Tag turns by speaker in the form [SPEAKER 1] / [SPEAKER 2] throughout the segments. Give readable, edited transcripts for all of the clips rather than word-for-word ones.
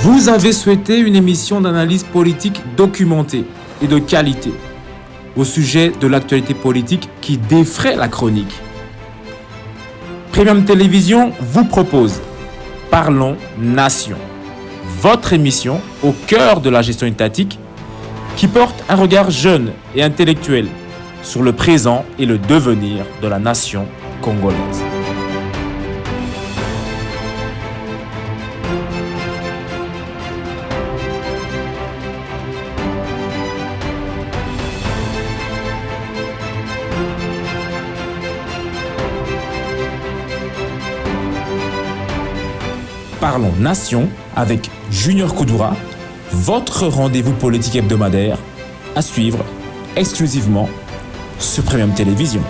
[SPEAKER 1] Vous avez souhaité une émission d'analyse politique documentée et de qualité au sujet de l'actualité politique qui défraie la chronique. Premium Télévision vous propose Parlons Nation, votre émission au cœur de la gestion étatique qui porte un regard jeune et intellectuel sur le présent et le devenir de la nation congolaise. Parlons Nation avec Junior Koudoura, votre rendez-vous politique hebdomadaire à suivre exclusivement sur Premium Télévision.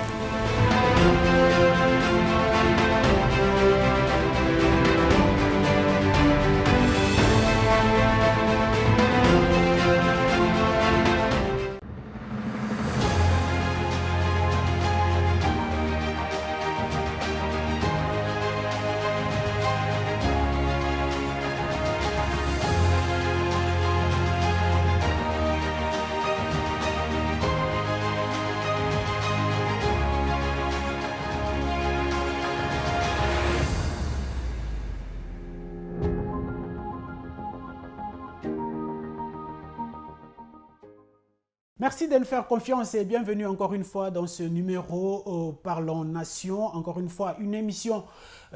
[SPEAKER 2] Merci de nous faire confiance et bienvenue encore une fois dans ce numéro Parlons Nation. Encore une fois, une émission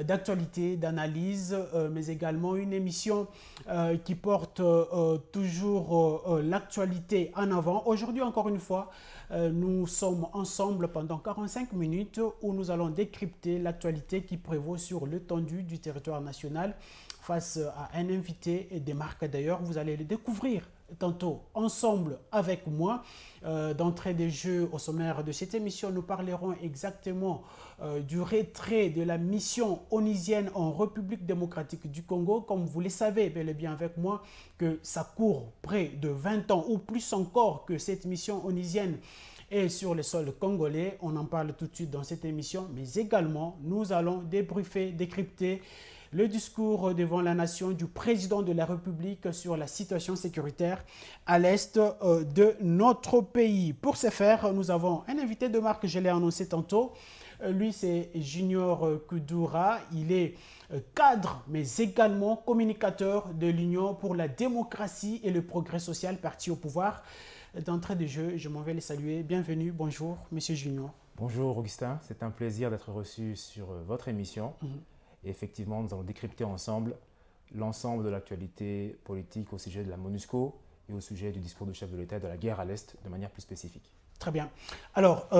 [SPEAKER 2] d'actualité, d'analyse, mais également une émission qui porte toujours l'actualité en avant. Aujourd'hui, encore une fois, nous sommes ensemble pendant 45 minutes où nous allons décrypter l'actualité qui prévaut sur l'étendue du territoire national face à un invité et des marques d'ailleurs. Vous allez le découvrir tantôt ensemble avec moi. D'entrée de jeu au sommaire de cette émission, nous parlerons exactement du retrait de la mission onusienne en République démocratique du Congo. Comme vous le savez bel et bien avec moi, que ça court près de 20 ans ou plus encore que cette mission onusienne est sur le sol congolais. On en parle tout de suite dans cette émission, mais également nous allons débriefer, décrypter le discours devant la nation du président de la République sur la situation sécuritaire à l'est de notre pays. Pour ce faire, nous avons un invité de marque, je l'ai annoncé tantôt. Lui, c'est Junior Koudoura. Il est cadre, mais également communicateur de l'Union pour la démocratie et le progrès social, parti au pouvoir. D'entrée de jeu, je m'en vais les saluer. Bienvenue, bonjour, Monsieur Junior.
[SPEAKER 3] Bonjour Augustin, c'est un plaisir d'être reçu sur votre émission. Et effectivement, nous allons décrypter ensemble l'ensemble de l'actualité politique au sujet de la MONUSCO et au sujet du discours du chef de l'État et de la guerre à l'Est de manière plus spécifique.
[SPEAKER 2] Très bien. Alors,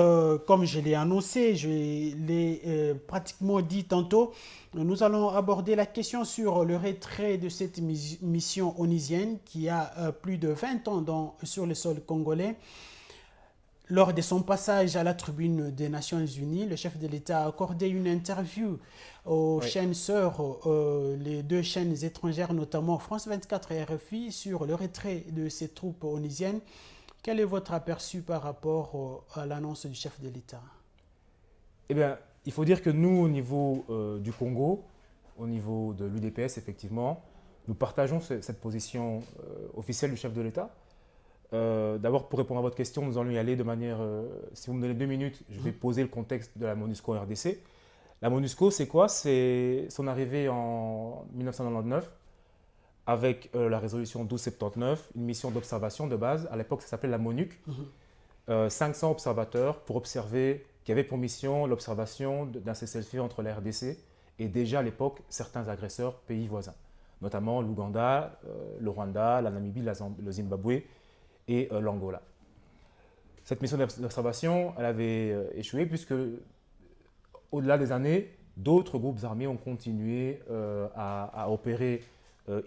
[SPEAKER 2] comme je l'ai annoncé, je l'ai pratiquement dit tantôt, nous allons aborder la question sur le retrait de cette mission onusienne qui a plus de 20 ans sur le sol congolais. Lors de son passage à la tribune des Nations Unies, le chef de l'État a accordé une interview aux chaînes sœurs, les deux chaînes étrangères, notamment France 24 et RFI, sur le retrait de ces troupes onusiennes. Quel est votre aperçu par rapport à l'annonce du chef de l'État?
[SPEAKER 3] Eh bien, il faut dire que nous, au niveau du Congo, au niveau de l'UDPS, effectivement, nous partageons cette position officielle du chef de l'État. D'abord, pour répondre à votre question, nous allons y aller de manière… si vous me donnez 2 minutes, je vais poser le contexte de la MONUSCO en RDC. La MONUSCO, c'est quoi? C'est son arrivée en 1999 avec la résolution 1279, une mission d'observation de base. À l'époque, ça s'appelait la MONUC. 500 observateurs pour observer, qui avaient pour mission l'observation d'un cessez-le-feu entre la RDC et déjà à l'époque certains agresseurs pays voisins, notamment l'Ouganda, le Rwanda, la Namibie, le Zimbabwe et l'Angola. Cette mission d'observation, elle avait échoué puisque, au-delà des années, d'autres groupes armés ont continué à opérer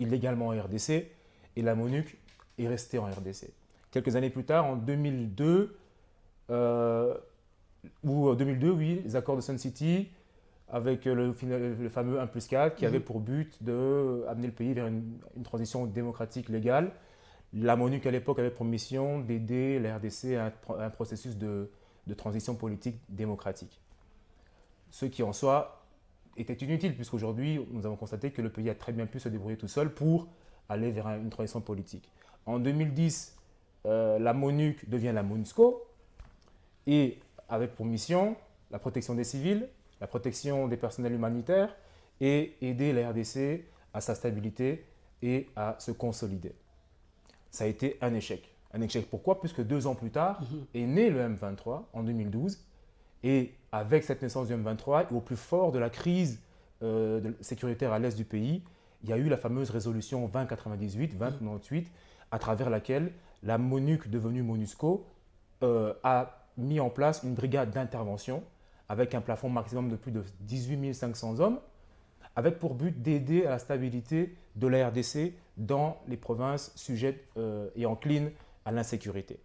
[SPEAKER 3] illégalement en RDC et la MONUC est restée en RDC. Quelques années plus tard, en 2002, les accords de Sun City avec le fameux 1+4 qui avait pour but d'amener le pays vers une transition démocratique légale. La MONUC à l'époque avait pour mission d'aider la RDC à un processus de transition politique démocratique. Ce qui en soi était inutile puisqu'aujourd'hui nous avons constaté que le pays a très bien pu se débrouiller tout seul pour aller vers une transition politique. En 2010, la MONUC devient la MONUSCO et avec pour mission la protection des civils, la protection des personnels humanitaires et aider la RDC à sa stabilité et à se consolider. Ça a été un échec. Un échec pourquoi? Puisque 2 ans plus tard est né le M23 en 2012 et avec cette naissance du M23 et au plus fort de la crise sécuritaire à l'est du pays, il y a eu la fameuse résolution 2098 à travers laquelle la MONUC devenue MONUSCO a mis en place une brigade d'intervention avec un plafond maximum de plus de 18 500 hommes, avec pour but d'aider à la stabilité de la RDC dans les provinces sujettes et enclines à l'insécurité.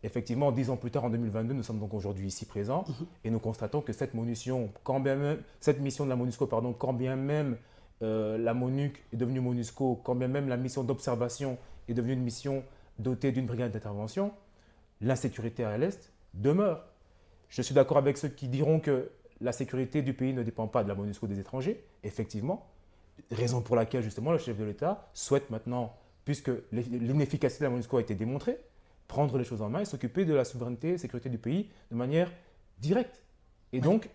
[SPEAKER 3] Effectivement, 10 ans plus tard, en 2022, nous sommes donc aujourd'hui ici présents et nous constatons que cette mission de la MONUSCO, quand bien même la MONUC est devenue MONUSCO, quand bien même la mission d'observation est devenue une mission dotée d'une brigade d'intervention, l'insécurité à l'Est demeure. Je suis d'accord avec ceux qui diront que la sécurité du pays ne dépend pas de la MONUSCO des étrangers, effectivement, raison pour laquelle justement le chef de l'État souhaite maintenant, puisque l'inefficacité de la MONUSCO a été démontrée, prendre les choses en main et s'occuper de la souveraineté et sécurité du pays de manière directe. Et donc,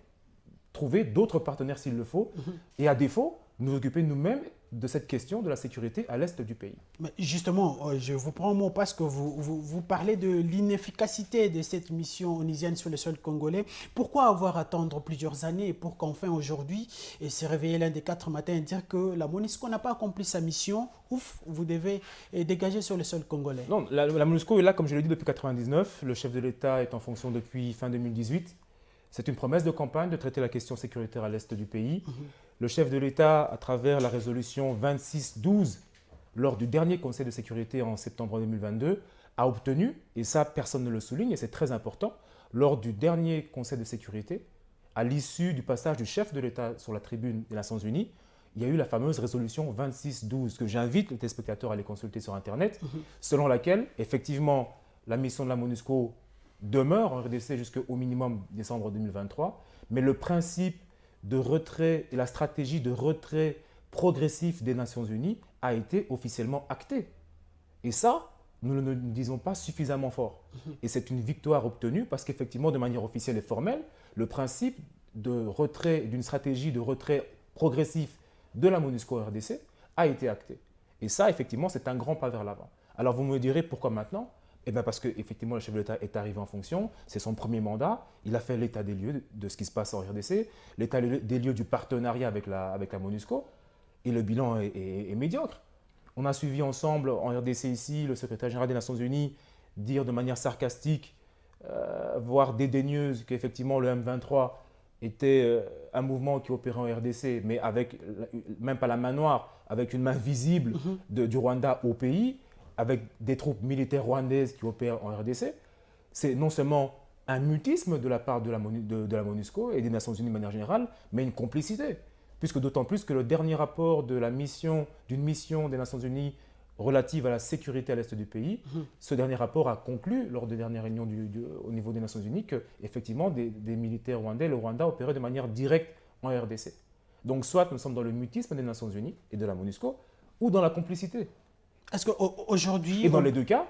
[SPEAKER 3] trouver d'autres partenaires s'il le faut, et à défaut, nous occuper nous-mêmes de cette question de la sécurité à l'est du pays.
[SPEAKER 2] Mais justement, je vous prends un mot parce que vous parlez de l'inefficacité de cette mission onusienne sur le sol congolais. Pourquoi avoir à attendre plusieurs années pour qu'enfin aujourd'hui, et se réveiller l'un des 4 matins et dire que la MONUSCO n'a pas accompli sa mission, ouf, vous devez dégager sur le sol congolais?
[SPEAKER 3] Non, la MONUSCO est là, comme je l'ai dit, depuis 1999. Le chef de l'État est en fonction depuis fin 2018. C'est une promesse de campagne de traiter la question sécuritaire à l'est du pays. Le chef de l'État, à travers la résolution 2612, lors du dernier Conseil de sécurité en septembre 2022, a obtenu, et ça personne ne le souligne, et c'est très important, lors du dernier Conseil de sécurité, à l'issue du passage du chef de l'État sur la tribune des Nations Unies, il y a eu la fameuse résolution 2612, que j'invite les téléspectateurs à aller consulter sur Internet, selon laquelle, effectivement, la mission de la MONUSCO demeure en RDC jusqu'au minimum décembre 2023, mais le principe de retrait et la stratégie de retrait progressif des Nations Unies a été officiellement acté. Et ça, nous ne le disons pas suffisamment fort. Et c'est une victoire obtenue parce qu'effectivement, de manière officielle et formelle, le principe de retrait, d'une stratégie de retrait progressif de la MONUSCO RDC a été acté. Et ça, effectivement, c'est un grand pas vers l'avant. Alors vous me direz pourquoi maintenant? Eh bien parce qu'effectivement, le chef de l'État est arrivé en fonction, c'est son premier mandat, il a fait l'état des lieux de ce qui se passe en RDC, l'état des lieux du partenariat avec la MONUSCO, et le bilan est médiocre. On a suivi ensemble en RDC ici le secrétaire général des Nations Unies dire de manière sarcastique, voire dédaigneuse, qu'effectivement le M23 était un mouvement qui opérait en RDC, mais avec, même pas la main noire, avec une main visible du Rwanda au pays, avec des troupes militaires rwandaises qui opèrent en RDC, c'est non seulement un mutisme de la part de la MONUSCO et des Nations Unies de manière générale, mais une complicité. Puisque d'autant plus que le dernier rapport d'une mission des Nations Unies relative à la sécurité à l'est du pays, ce dernier rapport a conclu lors des dernières réunions au niveau des Nations Unies qu'effectivement des militaires rwandais, le Rwanda opérait de manière directe en RDC. Donc soit nous sommes dans le mutisme des Nations Unies et de la MONUSCO, ou dans la complicité.
[SPEAKER 2] Est-ce qu'aujourd'hui...
[SPEAKER 3] Et dans les deux cas,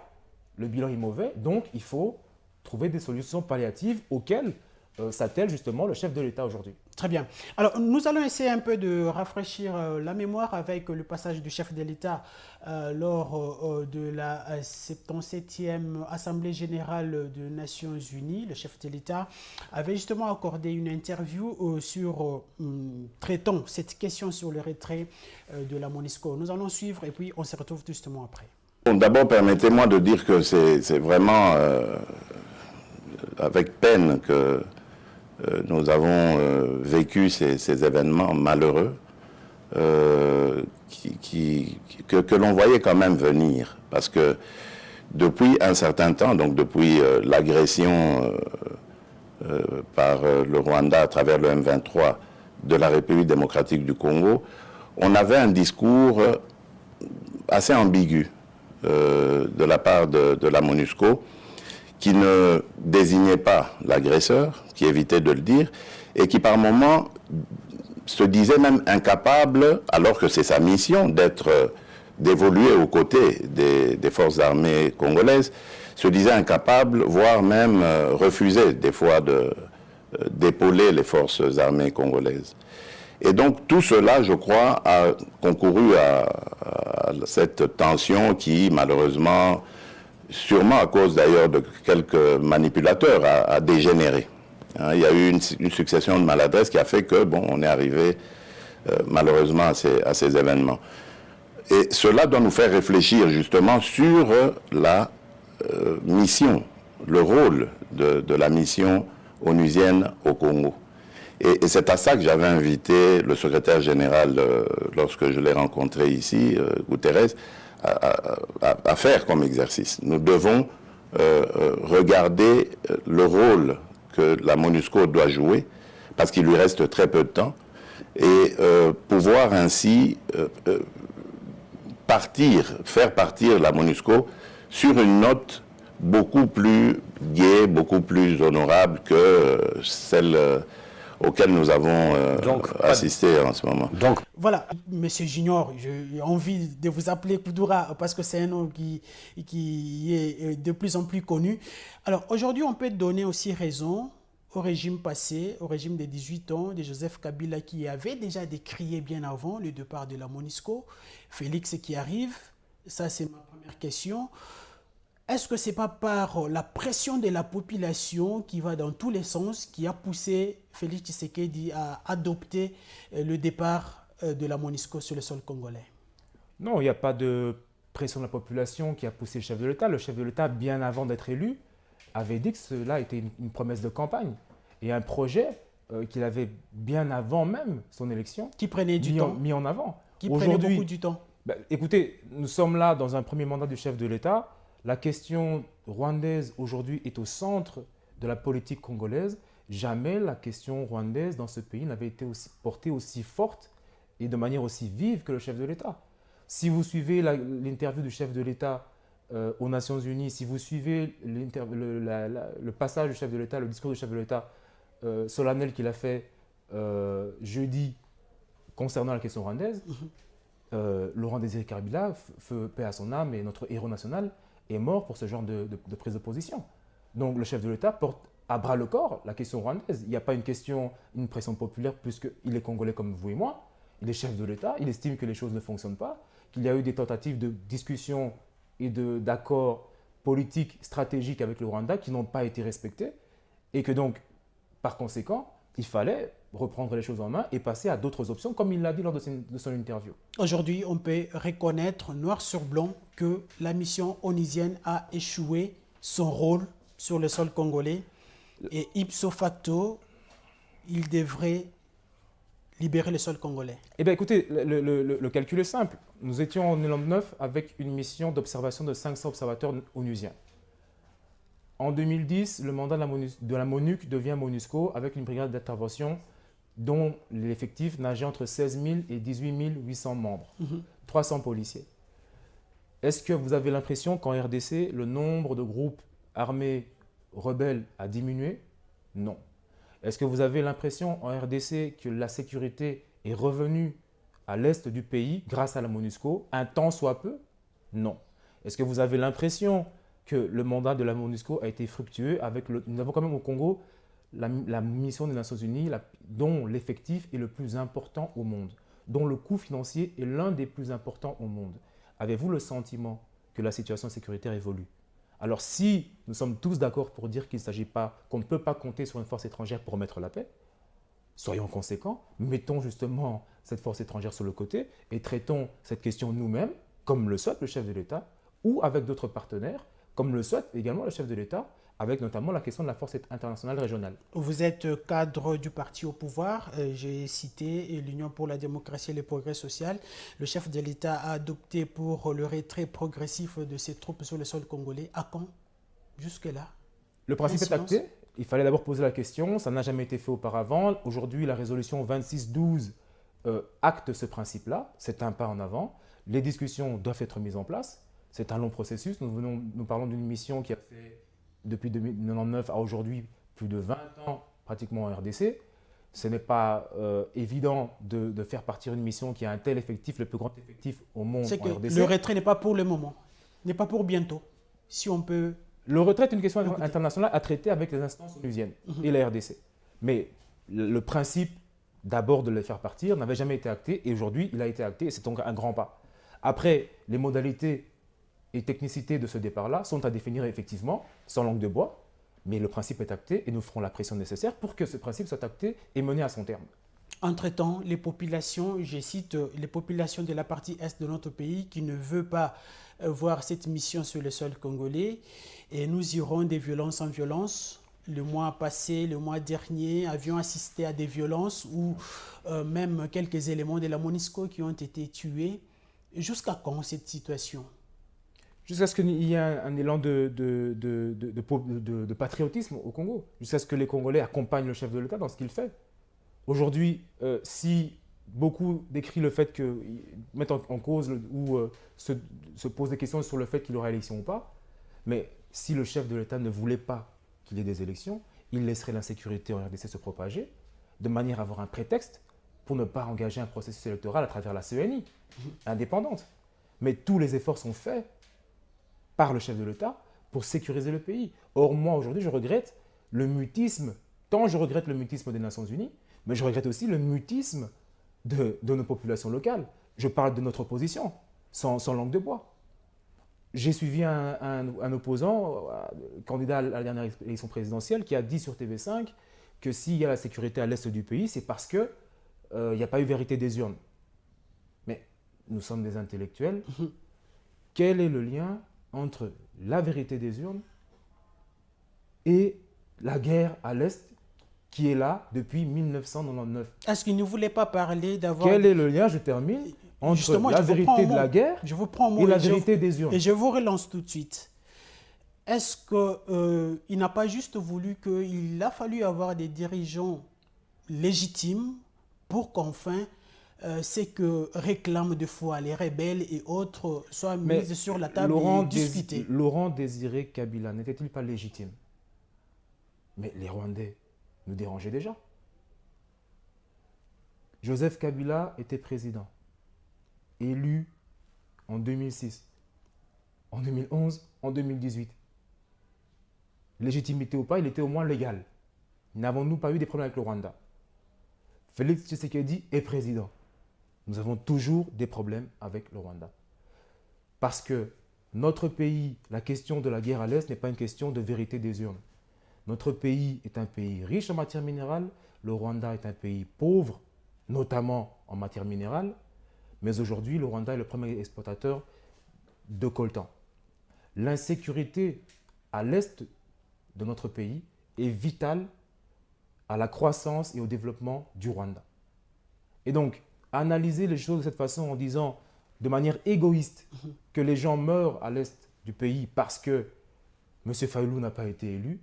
[SPEAKER 3] le bilan est mauvais, donc il faut trouver des solutions palliatives auxquelles s'attelle justement le chef de l'État aujourd'hui.
[SPEAKER 2] Très bien. Alors, nous allons essayer un peu de rafraîchir la mémoire avec le passage du chef de l'État lors de la 77e Assemblée générale des Nations Unies. Le chef de l'État avait justement accordé une interview traitant cette question sur le retrait de la MONUSCO. Nous allons suivre et puis on se retrouve justement après.
[SPEAKER 4] Bon, d'abord, permettez-moi de dire que c'est vraiment avec peine que nous avons vécu ces événements malheureux que l'on voyait quand même venir. Parce que depuis un certain temps, donc depuis l'agression par le Rwanda à travers le M23 de la République démocratique du Congo, on avait un discours assez ambigu de la part de la MONUSCO, qui ne désignait pas l'agresseur, qui évitait de le dire, et qui par moments se disait même incapable, alors que c'est sa mission d'évoluer aux côtés des forces armées congolaises, se disait incapable, voire même refusait des fois d'épauler les forces armées congolaises. Et donc tout cela, je crois, a concouru à cette tension qui, malheureusement, sûrement à cause d'ailleurs de quelques manipulateurs, a dégénéré. Il y a eu une succession de maladresses qui a fait que, bon, on est arrivé malheureusement à ces événements. Et cela doit nous faire réfléchir justement sur la mission, le rôle de la mission onusienne au Congo. Et c'est à ça que j'avais invité le secrétaire général, lorsque je l'ai rencontré ici, Guterres, à faire comme exercice. Nous devons regarder le rôle que la MONUSCO doit jouer, parce qu'il lui reste très peu de temps, et pouvoir ainsi faire partir la MONUSCO sur une note beaucoup plus gaie, beaucoup plus honorable que celle auquel nous avons assisté en ce moment.
[SPEAKER 2] Donc, voilà, Monsieur Junior, j'ai envie de vous appeler Koudoura parce que c'est un nom qui est de plus en plus connu. Alors aujourd'hui, on peut donner aussi raison au régime passé, au régime des 18 ans de Joseph Kabila qui avait déjà décrié bien avant le départ de la MONUSCO. Félix qui arrive, ça c'est ma première question. Est-ce que ce n'est pas par la pression de la population qui va dans tous les sens qui a poussé Félix Tshisekedi à adopter le départ de la MONUSCO sur le sol congolais?
[SPEAKER 3] Non, il n'y a pas de pression de la population qui a poussé le chef de l'État. Le chef de l'État, bien avant d'être élu, avait dit que cela était une promesse de campagne et un projet qu'il avait bien avant même son élection
[SPEAKER 2] qui prenait du temps,
[SPEAKER 3] mis en avant.
[SPEAKER 2] Qui prenait beaucoup du temps.
[SPEAKER 3] Écoutez, nous sommes là dans un premier mandat du chef de l'État. La question rwandaise aujourd'hui est au centre de la politique congolaise. Jamais la question rwandaise dans ce pays n'avait été portée aussi forte et de manière aussi vive que le chef de l'État. Si vous suivez l'interview du chef de l'État aux Nations Unies, si vous suivez le passage du chef de l'État, le discours du chef de l'État solennel qu'il a fait jeudi concernant la question rwandaise, Laurent Désiré Kabila, feu paix à son âme et notre héros national, est mort pour ce genre de prise de position. Donc le chef de l'État porte à bras le corps la question rwandaise. Il n'y a pas une pression populaire puisqu'il est congolais comme vous et moi. Il est chef de l'État, il estime que les choses ne fonctionnent pas, qu'il y a eu des tentatives de discussion et d'accords politiques, stratégiques avec le Rwanda qui n'ont pas été respectés et que donc, par conséquent, il fallait reprendre les choses en main et passer à d'autres options, comme il l'a dit lors de son interview.
[SPEAKER 2] Aujourd'hui, on peut reconnaître noir sur blanc que la mission onusienne a échoué son rôle sur le sol congolais et ipso facto, il devrait libérer le sol congolais.
[SPEAKER 3] Eh bien écoutez, le calcul est simple. Nous étions en 1999 avec une mission d'observation de 500 observateurs onusiens. En 2010, le mandat de la MONUC devient MONUSCO avec une brigade d'intervention dont l'effectif nageait entre 16 000 et 18 800 membres, 300 policiers. Est-ce que vous avez l'impression qu'en RDC, le nombre de groupes armés rebelles a diminué? Non. Est-ce que vous avez l'impression en RDC que la sécurité est revenue à l'est du pays grâce à la MONUSCO, un temps soit peu? Non. Est-ce que vous avez l'impression que le mandat de la MONUSCO a été fructueux avec nous avons quand même au Congo la mission des Nations Unies dont l'effectif est le plus important au monde, dont le coût financier est l'un des plus importants au monde. Avez-vous le sentiment que la situation sécuritaire évolue? Alors si nous sommes tous d'accord pour dire qu'il ne s'agit pas, qu'on ne peut pas compter sur une force étrangère pour remettre la paix, soyons conséquents, mettons justement cette force étrangère sur le côté et traitons cette question nous-mêmes, comme le souhaite le chef de l'État, ou avec d'autres partenaires, comme le souhaite également le chef de l'État, avec notamment la question de la force internationale régionale.
[SPEAKER 2] Vous êtes cadre du parti au pouvoir. J'ai cité l'Union pour la démocratie et le progrès social. Le chef de l'État a adopté pour le retrait progressif de ses troupes sur le sol congolais. À quand? Jusque-là?
[SPEAKER 3] Le principe est acté. il fallait d'abord poser la question, ça n'a jamais été fait auparavant. Aujourd'hui, la résolution 2612 acte ce principe-là, c'est un pas en avant. Les discussions doivent être mises en place. C'est un long processus. Nous parlons d'une mission qui a fait depuis 1999 à aujourd'hui plus de 20 ans pratiquement en RDC. Ce n'est pas évident de faire partir une mission qui a un tel effectif, le plus grand effectif au monde
[SPEAKER 2] C'est
[SPEAKER 3] en
[SPEAKER 2] que
[SPEAKER 3] RDC.
[SPEAKER 2] le retrait n'est pas pour le moment, n'est pas pour bientôt. Si on peut...
[SPEAKER 3] Le retrait est une question
[SPEAKER 2] Écoutez.
[SPEAKER 3] internationale à traiter avec les instances onusiennes et la RDC. Mais le principe d'abord de les faire partir n'avait jamais été acté et aujourd'hui il a été acté et c'est donc un grand pas. Après, les modalités et technicités de ce départ-là sont à définir effectivement, sans langue de bois, mais le principe est acté et nous ferons la pression nécessaire pour que ce principe soit acté et mené à son terme.
[SPEAKER 2] Entre-temps, les populations, je cite, les populations de la partie est de notre pays qui ne veulent pas voir cette mission sur le sol congolais, et nous irons de violence en violence. Le mois passé, le mois dernier, avions assisté à des violences ou même quelques éléments de la MONUSCO qui ont été tués. Jusqu'à quand cette situation?
[SPEAKER 3] Jusqu'à ce qu'il y ait un élan de patriotisme au Congo, jusqu'à ce que les Congolais accompagnent le chef de l'État dans ce qu'il fait. Aujourd'hui, si beaucoup décrient le fait qu'ils mettent en cause ou se posent des questions sur le fait qu'il y aura élection ou pas, mais si le chef de l'État ne voulait pas qu'il y ait des élections, il laisserait l'insécurité en RDC se propager, de manière à avoir un prétexte pour ne pas engager un processus électoral à travers la CENI, indépendante. Mais tous les efforts sont faits par le chef de l'État pour sécuriser le pays. Or, moi, aujourd'hui, je regrette le mutisme, tant je regrette le mutisme des Nations Unies, mais je regrette aussi le mutisme de nos populations locales. Je parle de notre opposition, sans langue de bois. J'ai suivi un opposant, candidat à la dernière élection présidentielle, qui a dit sur TV5 que s'il y a la sécurité à l'est du pays, c'est parce qu'il n'y a pas eu vérité des urnes. Mais nous sommes des intellectuels. Quel est le lien entre la vérité des urnes et la guerre à l'est qui est là depuis 1999?
[SPEAKER 2] Est-ce qu'il ne voulait pas parler d'avoir...
[SPEAKER 3] Quel est le lien, je termine, entre
[SPEAKER 2] Justement,
[SPEAKER 3] la
[SPEAKER 2] je vous prends
[SPEAKER 3] vérité
[SPEAKER 2] au
[SPEAKER 3] de
[SPEAKER 2] mot.
[SPEAKER 3] la guerre
[SPEAKER 2] Je vous prends au mot
[SPEAKER 3] et la
[SPEAKER 2] et je
[SPEAKER 3] vérité
[SPEAKER 2] vous-
[SPEAKER 3] des urnes?
[SPEAKER 2] Et je vous relance tout de suite. Est-ce qu'il n'a pas juste voulu qu'il a fallu avoir des dirigeants légitimes pour qu'enfin ce que réclament de fois les rebelles et autres soient
[SPEAKER 3] Mais
[SPEAKER 2] mises sur la table et discutées?
[SPEAKER 3] Laurent Désiré Kabila n'était-il pas légitime? Mais les Rwandais nous dérangeaient déjà. Joseph Kabila était président, élu en 2006, en 2011, en 2018. Légitimité ou pas, il était au moins légal. N'avons-nous pas eu des problèmes avec le Rwanda? Félix Tshisekedi est président. Nous avons toujours des problèmes avec le Rwanda. Parce que notre pays, la question de la guerre à l'Est n'est pas une question de vérité des urnes. Notre pays est un pays riche en matière minérale, le Rwanda est un pays pauvre, notamment en matière minérale, mais aujourd'hui, le Rwanda est le premier exportateur de coltan. L'insécurité à l'est de notre pays est vitale à la croissance et au développement du Rwanda. Et donc, analyser les choses de cette façon en disant de manière égoïste que les gens meurent à l'est du pays parce que M. Fayoulou n'a pas été élu,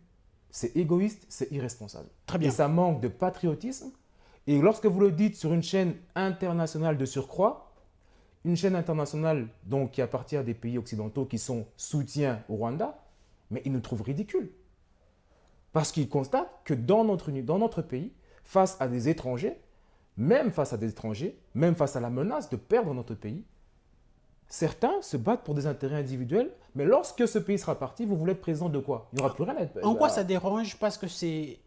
[SPEAKER 3] c'est égoïste, c'est irresponsable.
[SPEAKER 2] Très bien.
[SPEAKER 3] Et ça manque de patriotisme. Et lorsque vous le dites sur une chaîne internationale de surcroît, une chaîne internationale donc, qui appartient à des pays occidentaux qui sont soutiens au Rwanda, mais ils nous trouvent ridicules. Parce qu'ils constatent que dans notre pays, face à des étrangers, même face à la menace de perdre notre pays, certains se battent pour des intérêts individuels, mais lorsque ce pays sera parti, vous voulez être président de quoi? Il n'y aura plus rien à être.
[SPEAKER 2] En quoi ça dérange? Parce que c'est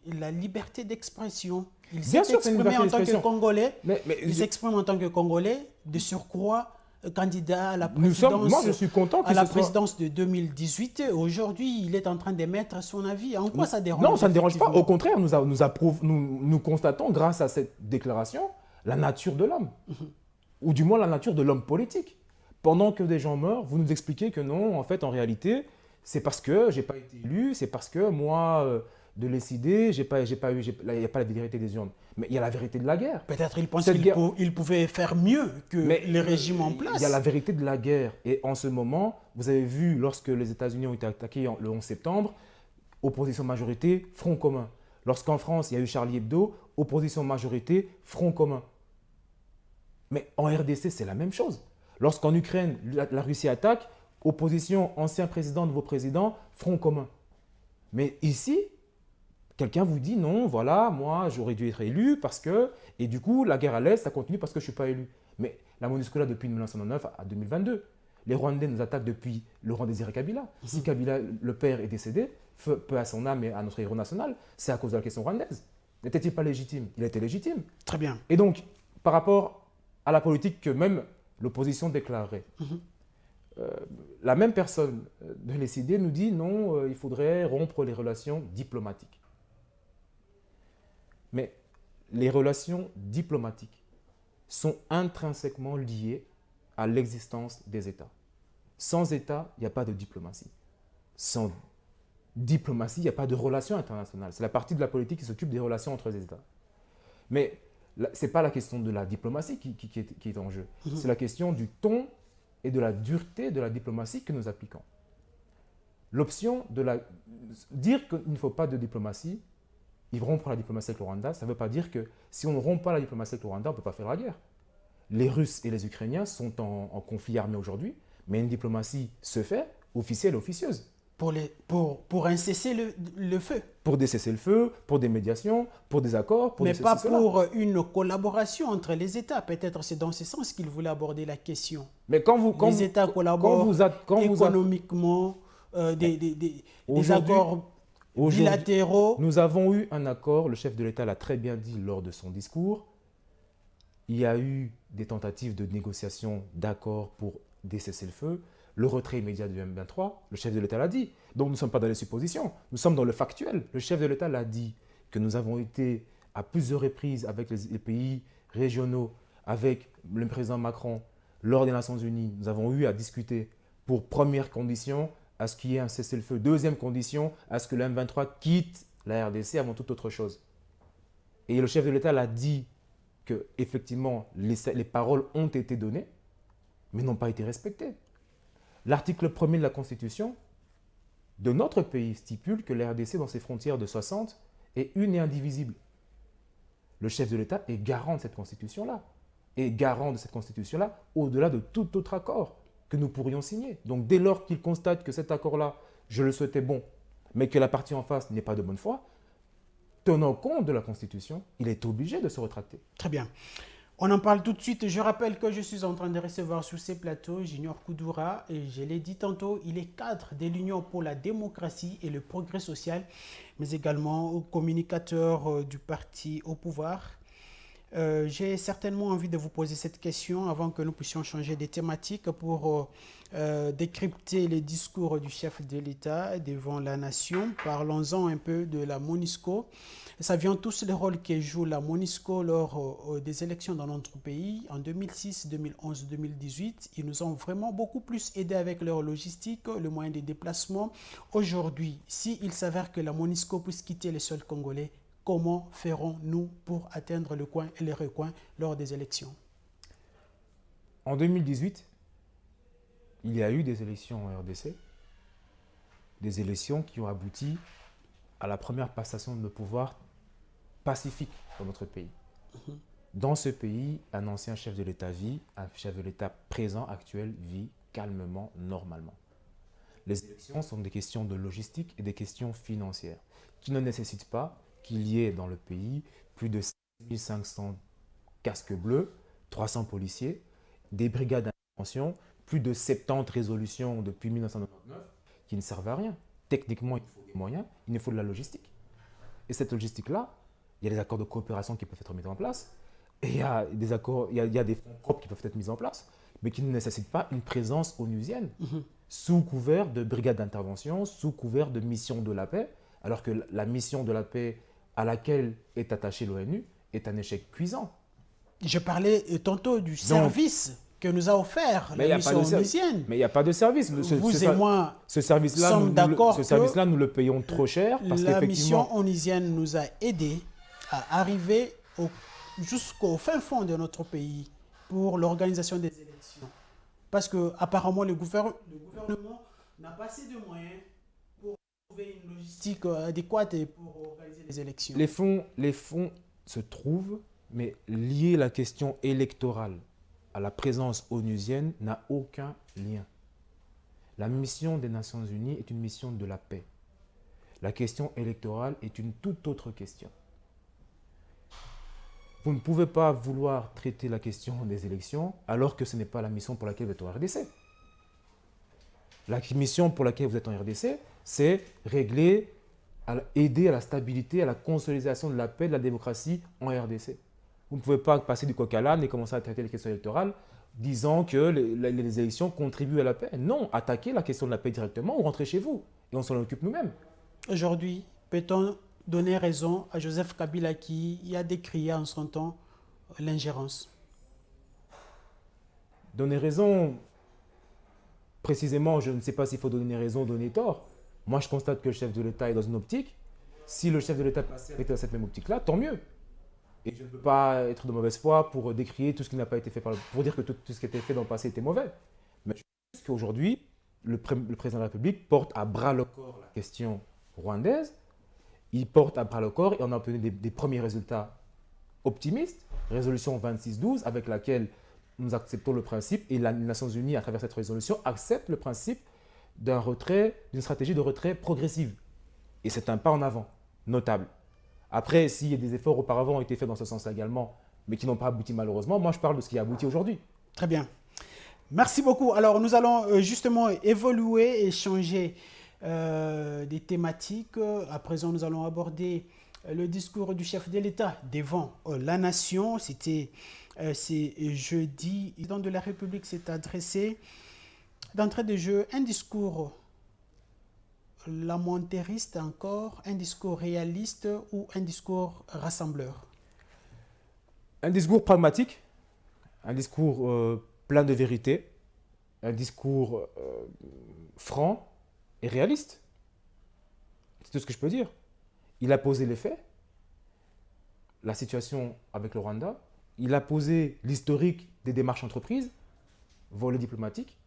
[SPEAKER 2] la liberté d'expression. Il
[SPEAKER 3] Bien
[SPEAKER 2] s'est
[SPEAKER 3] sûr, c'est une
[SPEAKER 2] exprimé
[SPEAKER 3] liberté
[SPEAKER 2] en tant que
[SPEAKER 3] d'expression.
[SPEAKER 2] Congolais.
[SPEAKER 3] Mais
[SPEAKER 2] Il s'exprime en tant que Congolais, de surcroît, candidat à la
[SPEAKER 3] nous
[SPEAKER 2] présidence,
[SPEAKER 3] sommes, moi, je suis content
[SPEAKER 2] à
[SPEAKER 3] qu'il
[SPEAKER 2] la
[SPEAKER 3] se soit...
[SPEAKER 2] présidence de 2018. Aujourd'hui, il est en train d'émettre son avis. En quoi ça dérange?
[SPEAKER 3] Non, ça ne dérange pas.
[SPEAKER 2] effectivement?
[SPEAKER 3] Au contraire, nous constatons, grâce à cette déclaration, la nature de l'homme. Ou du moins la nature de l'homme politique. Pendant que des gens meurent, vous nous expliquez que non, en fait, en réalité, c'est parce que je n'ai pas été élu, c'est parce que moi, de décider, il n'y a pas la vérité des urnes. Mais il y a la vérité de la guerre.
[SPEAKER 2] Peut-être il pense
[SPEAKER 3] Cette
[SPEAKER 2] qu'il
[SPEAKER 3] guerre-
[SPEAKER 2] il pouvait faire mieux que le régime en place.
[SPEAKER 3] Il y a la vérité de la guerre. Et en ce moment, vous avez vu, lorsque les États-Unis ont été attaqués le 11 septembre, opposition majorité, front commun. Lorsqu'en France, il y a eu Charlie Hebdo, opposition majorité, front commun. Mais en RDC, c'est la même chose. Lorsqu'en Ukraine, la Russie attaque, opposition, ancien président, nouveau président, front commun. Mais ici, quelqu'un vous dit non, voilà, moi j'aurais dû être élu parce que, et du coup la guerre à l'Est, ça continue parce que je ne suis pas élu. Mais la MONUSCO là depuis 1999 à 2022. Les Rwandais nous attaquent depuis Laurent Désiré Kabila. Si Kabila, le père, est décédé, peu à son âme et à notre héros national, c'est à cause de la question rwandaise. N'était-il pas légitime? Il était légitime.
[SPEAKER 2] Très bien.
[SPEAKER 3] Et donc, par rapport à la politique que même l'opposition déclarerait, la même personne de l'ECD nous dit non, il faudrait rompre les relations diplomatiques. Mais les relations diplomatiques sont intrinsèquement liées à l'existence des États. Sans État, il n'y a pas de diplomatie. Sans diplomatie, il n'y a pas de relations internationales. C'est la partie de la politique qui s'occupe des relations entre les États. Mais ce n'est pas la question de la diplomatie qui est en jeu. C'est la question du ton et de la dureté de la diplomatie que nous appliquons. L'option de dire qu'il ne faut pas de diplomatie, ils rompent la diplomatie avec le Rwanda, ça ne veut pas dire que si on ne rompt pas la diplomatie avec le Rwanda, on ne peut pas faire la guerre. Les Russes et les Ukrainiens sont en conflit armé aujourd'hui, mais une diplomatie se fait, officielle et officieuse.
[SPEAKER 2] Pour un cessez-le feu.
[SPEAKER 3] Pour des cessez-le-feu, pour des médiations, pour des accords, pour
[SPEAKER 2] mais
[SPEAKER 3] des
[SPEAKER 2] pas
[SPEAKER 3] ceci, cela.
[SPEAKER 2] pour une collaboration entre les États. Peut-être c'est dans ce sens qu'il voulait aborder la question.
[SPEAKER 3] Mais
[SPEAKER 2] les États collaborent économiquement, des accords bilatéraux.
[SPEAKER 3] Nous avons eu un accord, le chef de l'État l'a très bien dit lors de son discours. Il y a eu des tentatives de négociation d'accords pour des cessez-le-feu, le retrait immédiat du M23, le chef de l'État l'a dit. Donc nous ne sommes pas dans les suppositions, nous sommes dans le factuel. Le chef de l'État l'a dit que nous avons été à plusieurs reprises avec les pays régionaux, avec le président Macron, lors des Nations Unies. Nous avons eu à discuter pour première condition à ce qu'il y ait un cessez-le-feu. Deuxième condition, à ce que le M23 quitte la RDC avant toute autre chose. Et le chef de l'État l'a dit qu'effectivement, les paroles ont été données, mais n'ont pas été respectées. L'article 1er de la Constitution de notre pays stipule que la RDC, dans ses frontières de 60, est une et indivisible. Le chef de l'État est garant de cette Constitution-là, et garant de cette Constitution-là au-delà de tout autre accord que nous pourrions signer. Donc dès lors qu'il constate que cet accord-là, je le souhaitais bon, mais que la partie en face n'est pas de bonne foi, tenant compte de la Constitution, il est obligé de se rétracter.
[SPEAKER 2] Très bien. On en parle tout de suite. Je rappelle que je suis en train de recevoir sur ces plateaux Junior Koudoura, et je l'ai dit tantôt, il est cadre de l'Union pour la démocratie et le progrès social, mais également communicateur du parti au pouvoir. J'ai certainement envie de vous poser cette question avant que nous puissions changer de thématique pour décrypter les discours du chef de l'État devant la nation. Parlons-en un peu de la MONUSCO. Savions tous le rôle que joue la MONUSCO lors des élections dans notre pays en 2006, 2011, 2018. Ils nous ont vraiment beaucoup plus aidés avec leur logistique, le moyen de déplacement. Aujourd'hui, s'il s'avère que la MONUSCO puisse quitter le sol congolais, comment ferons-nous pour atteindre le coin et le recoin lors des élections?
[SPEAKER 3] En 2018, il y a eu des élections en RDC, des élections qui ont abouti à la première passation de pouvoir pacifique dans notre pays. Dans ce pays, un ancien chef de l'État vit, un chef de l'État présent, actuel, vit calmement, normalement. Les élections sont des questions de logistique et des questions financières qui ne nécessitent pas qu'il y ait dans le pays plus de 6500 casques bleus, 300 policiers, des brigades d'intervention, plus de 70 résolutions depuis 1999 qui ne servent à rien. Techniquement, il faut des moyens, il nous faut de la logistique. Et cette logistique-là, il y a des accords de coopération qui peuvent être mis en place, et il y a des accords, il y a des fonds propres qui peuvent être mis en place, mais qui ne nécessitent pas une présence onusienne, sous couvert de brigades d'intervention, sous couvert de missions de la paix, alors que la mission de la paix à laquelle est attachée l'ONU est un échec cuisant.
[SPEAKER 2] Je parlais tantôt du service que nous a offert la mission onusienne.
[SPEAKER 3] Mais il n'y a pas de service.
[SPEAKER 2] Vous et moi
[SPEAKER 3] ce service-là, nous le payons trop cher. Parce
[SPEAKER 2] la mission onusienne nous a aidés à arriver jusqu'au fin fond de notre pays pour l'organisation des élections. Parce qu'apparemment, le gouvernement n'a pas assez de moyens pour trouver une logistique adéquate pour organiser les élections.
[SPEAKER 3] Les fonds se trouvent, mais lier la question électorale à la présence onusienne n'a aucun lien. La mission des Nations Unies est une mission de la paix. La question électorale est une toute autre question. Vous ne pouvez pas vouloir traiter la question des élections alors que ce n'est pas la mission pour laquelle vous êtes en RDC. La mission pour laquelle vous êtes en RDC, c'est régler, aider à la stabilité, à la consolidation de la paix, de la démocratie en RDC. Vous ne pouvez pas passer du coq à l'âne et commencer à traiter les questions électorales disant que les élections contribuent à la paix. Non, attaquez la question de la paix directement ou rentrez chez vous et on s'en occupe nous-mêmes.
[SPEAKER 2] Aujourd'hui, peut-on donner raison à Joseph Kabila qui a décrié en son temps l'ingérence?
[SPEAKER 3] Donner raison, précisément, je ne sais pas s'il faut donner raison ou donner tort. Moi, je constate que le chef de l'État est dans une optique. Si le chef de l'État était dans cette même optique-là, tant mieux. Et je ne peux pas être de mauvaise foi pour décrier tout ce qui n'a pas été fait, pour dire que tout ce qui a été fait dans le passé était mauvais. Mais je pense qu'aujourd'hui, le président de la République porte à bras le corps la question rwandaise. Il porte à bras le corps et on a obtenu des premiers résultats optimistes. Résolution 2612 avec laquelle nous acceptons le principe et les Nations Unies, à travers cette résolution, acceptent le principe d'une stratégie de retrait progressive. Et c'est un pas en avant, notable. Après, s'il y a des efforts auparavant ont été faits dans ce sens également, mais qui n'ont pas abouti malheureusement, moi je parle de ce qui a abouti aujourd'hui.
[SPEAKER 2] Très bien. Merci beaucoup. Alors nous allons justement évoluer et changer des thématiques. À présent, nous allons aborder le discours du chef de l'État devant la nation. C'est jeudi. Le président de la République s'est adressé d'entrée de jeu un discours lamentériste encore, un discours réaliste ou un discours rassembleur?
[SPEAKER 3] Un discours pragmatique, un discours plein de vérité, un discours franc et réaliste. C'est tout ce que je peux dire. Il a posé les faits, la situation avec le Rwanda, il a posé l'historique des démarches entreprises, volet diplomatique,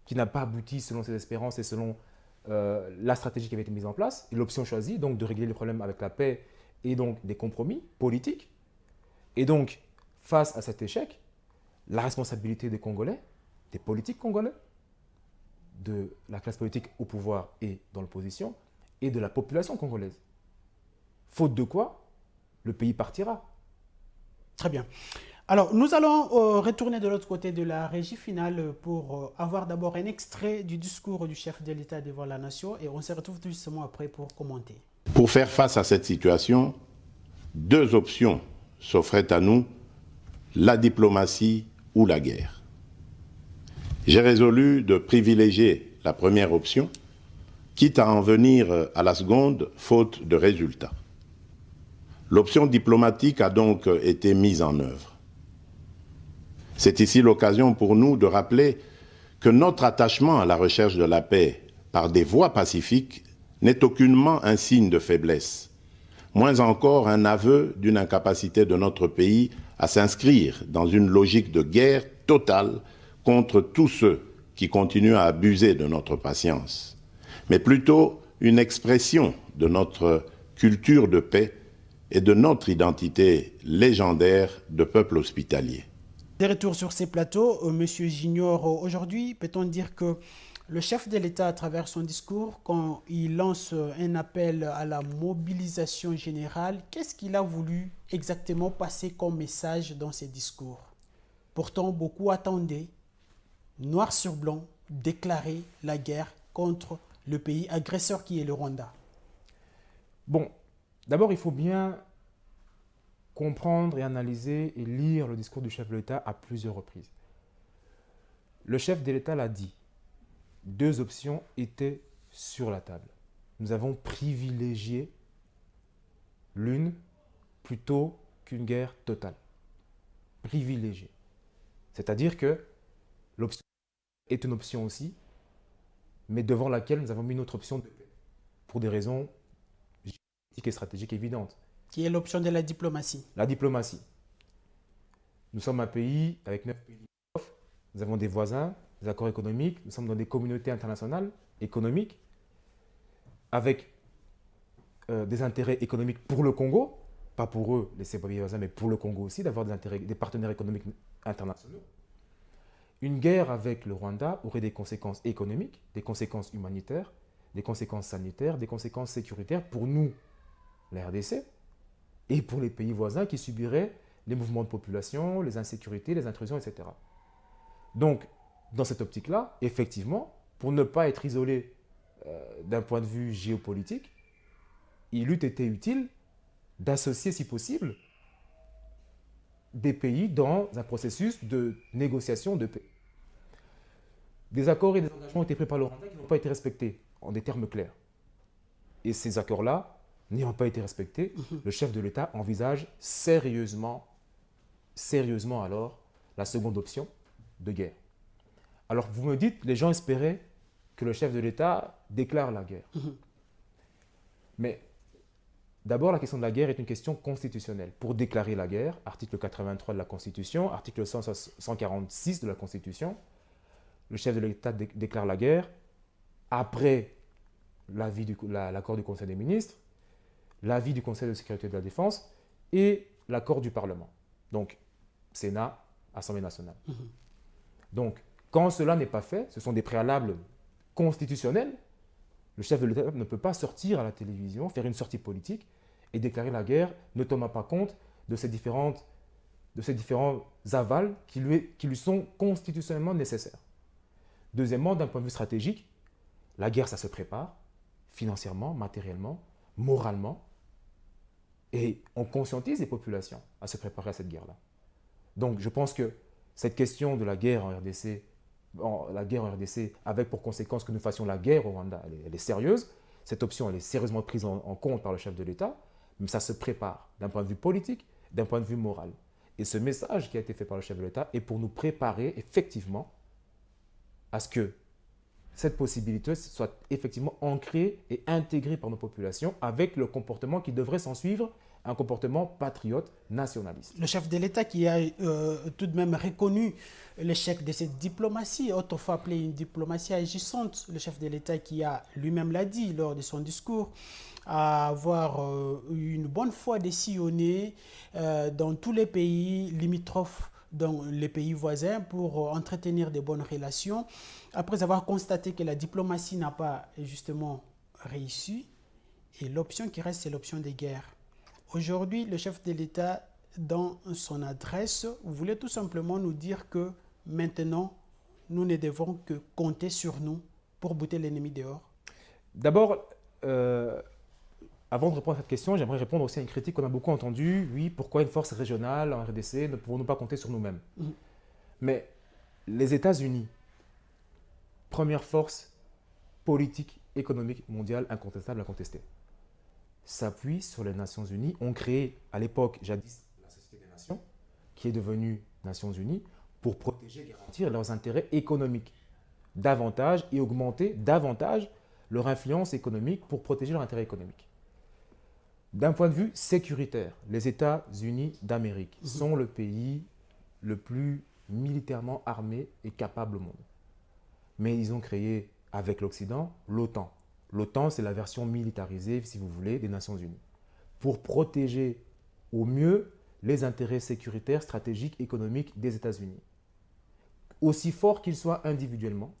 [SPEAKER 3] qui n'a pas abouti selon ses espérances et selon la stratégie qui avait été mise en place, et l'option choisie, donc de régler les problèmes avec la paix et donc des compromis politiques. Et donc, face à cet échec, la responsabilité des Congolais, des politiques congolais, de la classe politique au pouvoir et dans l'opposition, et de la population congolaise. Faute de quoi, le pays partira.
[SPEAKER 2] Très bien. Alors, nous allons retourner de l'autre côté de la régie finale pour avoir d'abord un extrait du discours du chef de l'État devant la nation et on se retrouve tout justement après pour commenter.
[SPEAKER 4] Pour faire face à cette situation, deux options s'offraient à nous, la diplomatie ou la guerre. J'ai résolu de privilégier la première option, quitte à en venir à la seconde, faute de résultats. L'option diplomatique a donc été mise en œuvre. C'est ici l'occasion pour nous de rappeler que notre attachement à la recherche de la paix par des voies pacifiques n'est aucunement un signe de faiblesse, moins encore un aveu d'une incapacité de notre pays à s'inscrire dans une logique de guerre totale contre tous ceux qui continuent à abuser de notre patience, mais plutôt une expression de notre culture de paix et de notre identité légendaire de peuple hospitalier.
[SPEAKER 2] Des retours sur ces plateaux, Monsieur Junior, aujourd'hui, peut-on dire que le chef de l'État, à travers son discours, quand il lance un appel à la mobilisation générale, qu'est-ce qu'il a voulu exactement passer comme message dans ses discours? Pourtant, beaucoup attendaient, noir sur blanc, déclarer la guerre contre le pays agresseur qui est le Rwanda.
[SPEAKER 3] Bon, d'abord, il faut bien comprendre et analyser et lire le discours du chef de l'État à plusieurs reprises. Le chef de l'État l'a dit, deux options étaient sur la table. Nous avons privilégié l'une plutôt qu'une guerre totale. Privilégié. C'est-à-dire que l'option est une option aussi, mais devant laquelle nous avons mis notre option de paix, pour des raisons géopolitiques et stratégiques évidentes.
[SPEAKER 2] Qui est l'option de la diplomatie.
[SPEAKER 3] La diplomatie. Nous sommes un pays avec 9 pays limitrophes, nous avons des voisins, des accords économiques, nous sommes dans des communautés internationales économiques. avec des intérêts économiques pour le Congo, pas pour eux, les pays voisins, mais pour le Congo aussi, d'avoir des partenaires économiques internationaux. Une guerre avec le Rwanda aurait des conséquences économiques, des conséquences humanitaires, des conséquences sanitaires, des conséquences sécuritaires pour nous, la RDC, et pour les pays voisins qui subiraient les mouvements de population, les insécurités, les intrusions, etc. Donc, dans cette optique-là, effectivement, pour ne pas être isolé d'un point de vue géopolitique, il eût été utile d'associer, si possible, des pays dans un processus de négociation de paix. Des accords et des engagements ont été pris par le Rwanda qui n'ont pas été respectés, en des termes clairs. Et ces accords-là, n'ayant pas été respectés, le chef de l'État envisage sérieusement alors la seconde option de guerre. Alors vous me dites, les gens espéraient que le chef de l'État déclare la guerre. Mais d'abord, la question de la guerre est une question constitutionnelle. Pour déclarer la guerre, article 83 de la Constitution, article 146 de la Constitution, le chef de l'État déclare la guerre après l'accord du Conseil des ministres, l'avis du Conseil de sécurité de la Défense et l'accord du Parlement. Donc, Sénat, Assemblée nationale. Donc, quand cela n'est pas fait, ce sont des préalables constitutionnels, le chef de l'État ne peut pas sortir à la télévision, faire une sortie politique et déclarer la guerre, ne tenant pas compte de ces différents avals qui lui sont constitutionnellement nécessaires. Deuxièmement, d'un point de vue stratégique, la guerre, ça se prépare financièrement, matériellement, moralement, et on conscientise les populations à se préparer à cette guerre-là. Donc, je pense que cette question de la guerre en RDC, avec pour conséquence que nous fassions la guerre au Rwanda, elle est sérieuse. Cette option, elle est sérieusement prise en compte par le chef de l'État, mais ça se prépare d'un point de vue politique, d'un point de vue moral. Et ce message qui a été fait par le chef de l'État est pour nous préparer effectivement à ce que cette possibilité soit effectivement ancrée et intégrée par nos populations avec le comportement qui devrait s'en suivre, un comportement patriote nationaliste.
[SPEAKER 2] Le chef de l'État qui a tout de même reconnu l'échec de cette diplomatie, autrefois appelée une diplomatie agissante, le chef de l'État qui a lui-même l'a dit lors de son discours, à avoir une bonne foi des sillonnés dans tous les pays limitrophes, dans les pays voisins, pour entretenir de bonnes relations. Après avoir constaté que la diplomatie n'a pas justement réussi, et l'option qui reste, c'est l'option des guerres. Aujourd'hui, le chef de l'État, dans son adresse, voulait tout simplement nous dire que maintenant, nous ne devons que compter sur nous pour bouter l'ennemi dehors.
[SPEAKER 3] D'abord, avant de répondre à cette question, j'aimerais répondre aussi à une critique qu'on a beaucoup entendue. Oui, pourquoi une force régionale en RDC, ne pouvons-nous pas compter sur nous-mêmes? Mais les États-Unis, première force politique, économique, mondiale, incontestable, incontestée, s'appuient sur les Nations Unies, ont créé à l'époque, jadis, la Société des Nations, qui est devenue Nations Unies, pour protéger et garantir leurs intérêts économiques davantage et augmenter davantage leur influence économique pour protéger leurs intérêts économiques. D'un point de vue sécuritaire, les États-Unis d'Amérique sont le pays le plus militairement armé et capable au monde. Mais ils ont créé, avec l'Occident, l'OTAN. L'OTAN, c'est la version militarisée, si vous voulez, des Nations Unies, pour protéger au mieux les intérêts sécuritaires, stratégiques, économiques des États-Unis. Aussi forts qu'ils soient individuellement,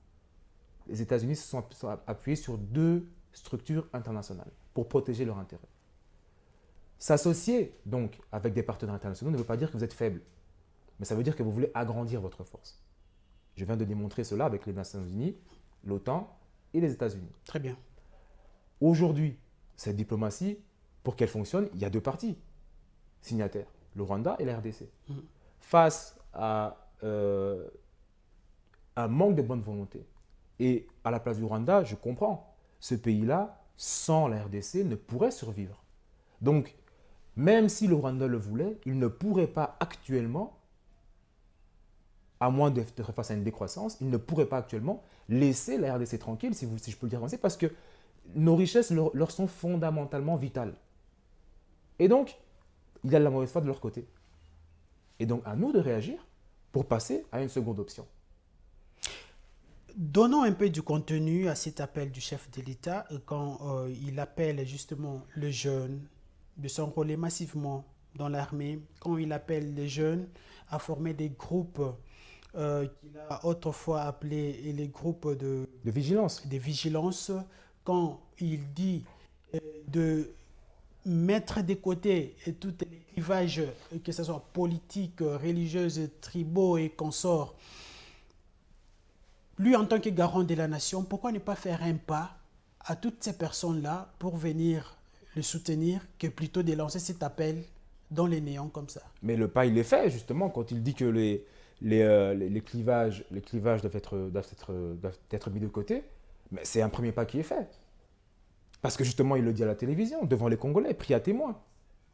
[SPEAKER 3] les États-Unis se sont appuyés sur deux structures internationales pour protéger leurs intérêts. S'associer donc avec des partenaires internationaux ne veut pas dire que vous êtes faible, mais ça veut dire que vous voulez agrandir votre force. Je viens de démontrer cela avec les Nations Unies, l'OTAN et les États-Unis.
[SPEAKER 2] Très bien.
[SPEAKER 3] Aujourd'hui, cette diplomatie, pour qu'elle fonctionne, il y a deux parties signataires, le Rwanda et la RDC. Face à un manque de bonne volonté, et à la place du Rwanda, je comprends, ce pays-là, sans la RDC, ne pourrait survivre. Donc, même si le Rwanda le voulait, il ne pourrait pas actuellement, à moins d'être face à une décroissance, il ne pourrait pas actuellement laisser la RDC tranquille, si je peux le dire ainsi, parce que nos richesses leur sont fondamentalement vitales. Et donc, il y a de la mauvaise foi de leur côté. Et donc, à nous de réagir pour passer à une seconde option.
[SPEAKER 2] Donnons un peu du contenu à cet appel du chef de l'État quand il appelle justement les jeunes de s'enrôler massivement dans l'armée, quand il appelle les jeunes à former des groupes qu'il a autrefois appelés les groupes
[SPEAKER 3] De vigilance.
[SPEAKER 2] de vigilance, quand il dit de mettre de côté tous les clivages, que ce soit politiques, religieuses, tribaux et consorts. Lui, en tant que garant de la nation, pourquoi ne pas faire un pas à toutes ces personnes-là pour venir le soutenir, que plutôt de lancer cet appel dans les néants comme ça?
[SPEAKER 3] Mais le pas, il est fait, justement, quand il dit que les clivages doivent être mis de côté. Mais c'est un premier pas qui est fait. Parce que justement, il le dit à la télévision, devant les Congolais, pris à témoin.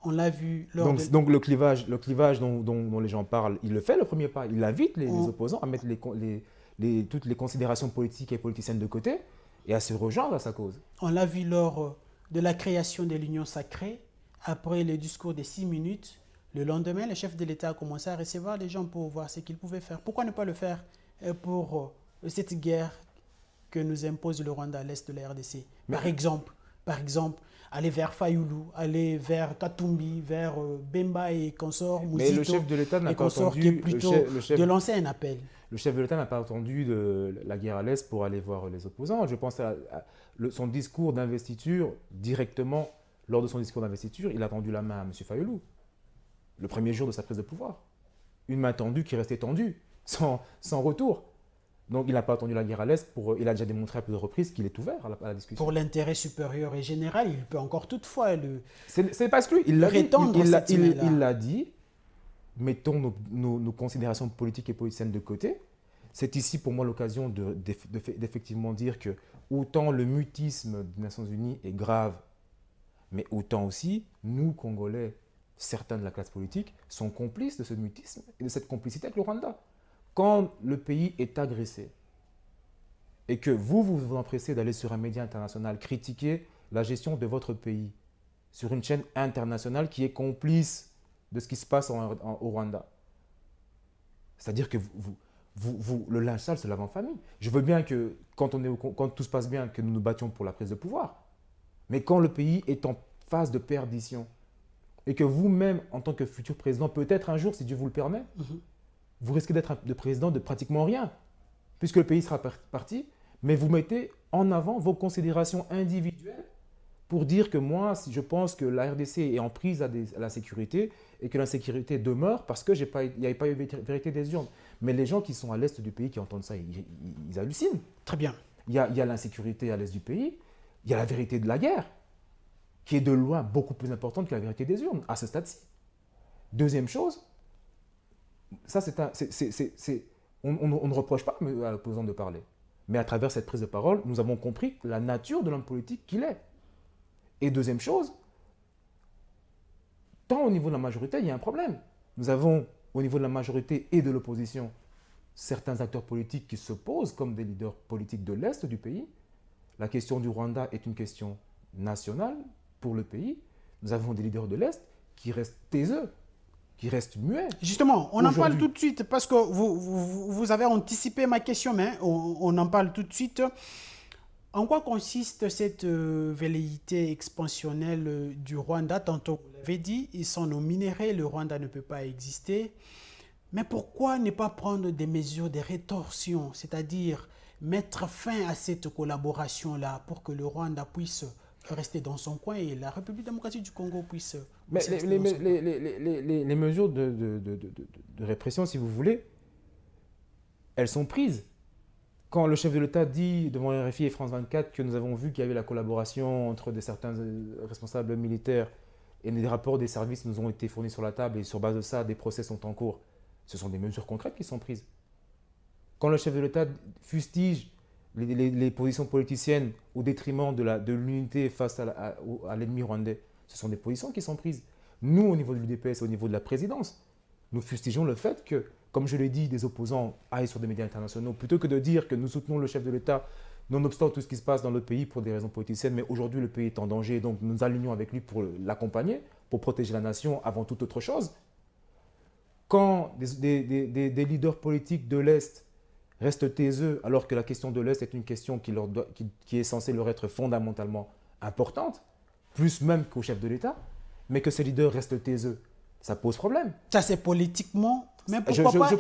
[SPEAKER 2] On l'a vu lors
[SPEAKER 3] Donc le clivage dont les gens parlent, il le fait, le premier pas. Il invite les opposants à mettre toutes les considérations politiques et politiciennes de côté et à se rejoindre à sa cause.
[SPEAKER 2] On l'a vu lors de la création de l'Union sacrée, après le discours de 6 minutes. Le lendemain, le chef de l'État a commencé à recevoir les gens pour voir ce qu'ils pouvaient faire. Pourquoi ne pas le faire pour cette guerre que nous impose le Rwanda à l'est de la RDC? Par exemple, aller vers Fayoulou, aller vers Katumbi, vers Bemba et consorts, Mouzito,
[SPEAKER 3] mais le chef de l'État n'a pas entendu,
[SPEAKER 2] de lancer un appel.
[SPEAKER 3] Le chef de l'État n'a pas entendu de la guerre à l'Est pour aller voir les opposants. Je pense à son discours d'investiture, directement, lors de son discours d'investiture, il a tendu la main à M. Fayoulou, le premier jour de sa prise de pouvoir. Une main tendue qui restait tendue, sans retour. Donc il n'a pas attendu la guerre à l'Est, il a déjà démontré à plusieurs reprises qu'il est ouvert à la discussion.
[SPEAKER 2] Pour l'intérêt supérieur et général, il peut encore toutefois le...
[SPEAKER 3] C'est parce que lui, il l'a dit, mettons nos considérations politiques et politiciennes de côté. C'est ici pour moi l'occasion d'effectivement dire que autant le mutisme des Nations Unies est grave, mais autant aussi, nous, Congolais, certains de la classe politique, sont complices de ce mutisme et de cette complicité avec le Rwanda. Quand le pays est agressé et que vous empressez d'aller sur un média international critiquer la gestion de votre pays sur une chaîne internationale qui est complice de ce qui se passe au Rwanda, c'est-à-dire que le linge sale se lave en famille. Je veux bien que quand tout se passe bien, que nous nous battions pour la prise de pouvoir, mais quand le pays est en phase de perdition et que vous-même, en tant que futur président, peut-être un jour, si Dieu vous le permet, vous risquez d'être le président de pratiquement rien, puisque le pays sera parti, mais vous mettez en avant vos considérations individuelles pour dire que moi, si je pense que la RDC est en prise à la sécurité et que l'insécurité demeure parce qu'il n'y avait pas eu vérité des urnes. Mais les gens qui sont à l'est du pays qui entendent ça, ils hallucinent.
[SPEAKER 2] Très bien.
[SPEAKER 3] Il y a l'insécurité à l'est du pays, il y a la vérité de la guerre, qui est de loin beaucoup plus importante que la vérité des urnes, à ce stade-ci. Deuxième chose, ça on ne reproche pas à l'opposant de parler. Mais à travers cette prise de parole, nous avons compris la nature de l'homme politique qu'il est. Et deuxième chose, tant au niveau de la majorité, il y a un problème. Nous avons, au niveau de la majorité et de l'opposition, certains acteurs politiques qui s'opposent comme des leaders politiques de l'Est du pays. La question du Rwanda est une question nationale pour le pays. Nous avons des leaders de l'Est qui restent taiseux, qui restent muets.
[SPEAKER 2] Justement, on en parle tout de suite parce que vous avez anticipé ma question, mais on en parle tout de suite. En quoi consiste cette velléité expansionnelle du Rwanda? Tantôt, vous l'avez dit, ils sont nos minéraux, le Rwanda ne peut pas exister. Mais pourquoi ne pas prendre des mesures de rétorsion, c'est-à-dire mettre fin à cette collaboration-là pour que le Rwanda puisse rester dans son coin et la République démocratique du Congo puisse...
[SPEAKER 3] Mais les mesures de répression, si vous voulez, elles sont prises. Quand le chef de l'État dit devant RFI et France 24 que nous avons vu qu'il y avait la collaboration entre certains responsables militaires et des rapports des services nous ont été fournis sur la table et sur base de ça, des procès sont en cours, ce sont des mesures concrètes qui sont prises. Quand le chef de l'État fustige les positions politiciennes au détriment de l'unité face à l'ennemi rwandais, ce sont des positions qui sont prises. Nous, au niveau de l'UDPS, au niveau de la présidence, nous fustigeons le fait que, comme je l'ai dit, des opposants aillent sur des médias internationaux, plutôt que de dire que nous soutenons le chef de l'État, nonobstant tout ce qui se passe dans le pays pour des raisons politiciennes, mais aujourd'hui le pays est en danger, donc nous nous alignons avec lui pour l'accompagner, pour protéger la nation avant toute autre chose. Quand des leaders politiques de l'Est restent taiseux alors que la question de l'Est est une question qui est censée leur être fondamentalement importante, plus même qu'au chef de l'État, mais que ces leaders restent taiseux, ça pose problème.
[SPEAKER 2] Ça, c'est politiquement, mais pourquoi pas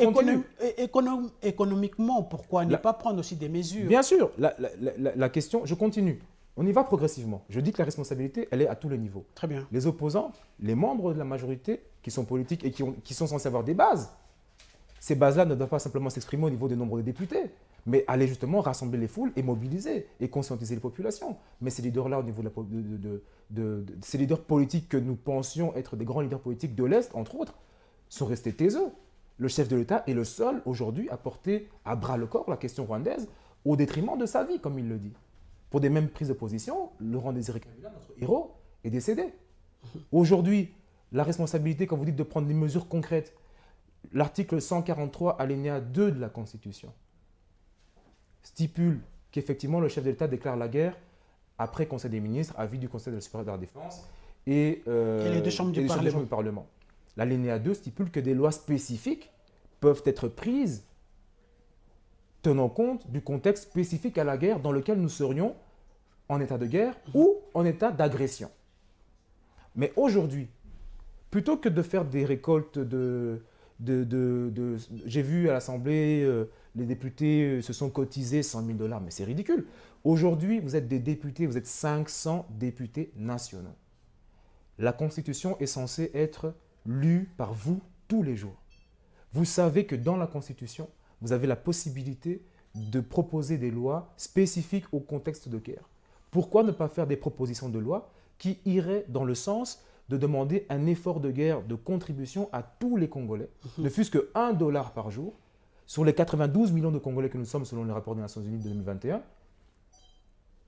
[SPEAKER 2] économiquement? Pourquoi ne pas prendre aussi des mesures?
[SPEAKER 3] Bien sûr, la question, je continue. On y va progressivement. Je dis que la responsabilité, elle est à tous les niveaux.
[SPEAKER 2] Très bien.
[SPEAKER 3] Les opposants, les membres de la majorité qui sont politiques et qui sont censés avoir des bases, ces bases-là ne doivent pas simplement s'exprimer au niveau des nombres de députés, mais aller justement rassembler les foules et mobiliser et conscientiser les populations. Mais ces leaders-là, au niveau ces leaders politiques que nous pensions être des grands leaders politiques de l'Est, entre autres, sont restés taiseux. Le chef de l'État est le seul aujourd'hui à porter à bras le corps la question rwandaise au détriment de sa vie, comme il le dit. Pour des mêmes prises de position, Laurent Désiré Kabila, notre héros, est décédé. Aujourd'hui, la responsabilité, quand vous dites de prendre des mesures concrètes, l'article 143, alinéa 2 de la Constitution, stipule qu'effectivement le chef de l'État déclare la guerre après Conseil des ministres, avis du Conseil supérieur de la défense et
[SPEAKER 2] les deux chambres du
[SPEAKER 3] Parlement. L'alinéa 2 stipule que des lois spécifiques peuvent être prises tenant compte du contexte spécifique à la guerre dans lequel nous serions en état de guerre ou en état d'agression. Mais aujourd'hui, plutôt que de faire des récoltes j'ai vu à l'Assemblée, les députés se sont cotisés 100 000 $, mais c'est ridicule. Aujourd'hui, vous êtes des députés, vous êtes 500 députés nationaux. La Constitution est censée être lue par vous tous les jours. Vous savez que dans la Constitution, vous avez la possibilité de proposer des lois spécifiques au contexte de guerre. Pourquoi ne pas faire des propositions de loi qui iraient dans le sens de demander un effort de guerre de contribution à tous les Congolais, ne fût-ce que $1 par jour, sur les 92 millions de Congolais que nous sommes selon les rapports des Nations Unies de 2021,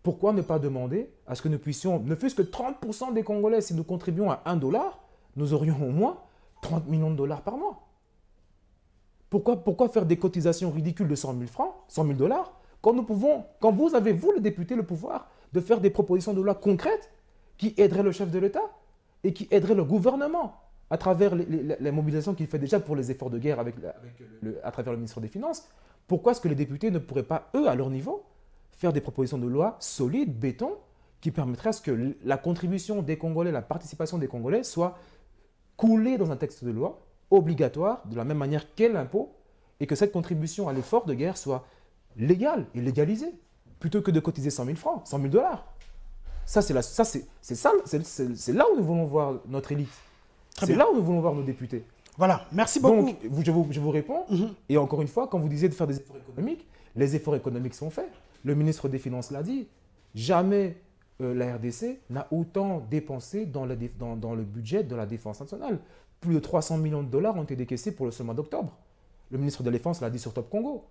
[SPEAKER 3] pourquoi ne pas demander à ce que nous puissions, ne fût-ce que 30% des Congolais, si nous contribuons à $1, nous aurions au moins 30 millions de dollars par mois. Pourquoi faire des cotisations ridicules de 100 000 francs, 100 000 $, quand vous avez, vous, les députés, le pouvoir de faire des propositions de loi concrètes qui aideraient le chef de l'État et qui aideraient le gouvernement à travers les mobilisations qu'il fait déjà pour les efforts de guerre à travers le ministre des Finances. Pourquoi est-ce que les députés ne pourraient pas, eux, à leur niveau, faire des propositions de loi solides, béton, qui permettraient à ce que la contribution des Congolais, la participation des Congolais soit coulée dans un texte de loi obligatoire, de la même manière qu'est l'impôt, et que cette contribution à l'effort de guerre soit légale et légalisée, plutôt que de cotiser 100 000 francs, 100 000 $. C'est là où nous voulons voir notre élite. C'est là où nous voulons voir nos députés.
[SPEAKER 2] Voilà, merci beaucoup.
[SPEAKER 3] Donc, je vous réponds. Et encore une fois, quand vous disiez de faire des efforts économiques, les efforts économiques sont faits. Le ministre des Finances l'a dit. Jamais la RDC n'a autant dépensé dans le budget de la défense nationale. Plus de 300 millions de $ ont été décaissés pour le seul mois d'octobre. Le ministre de la Défense l'a dit sur Top Congo.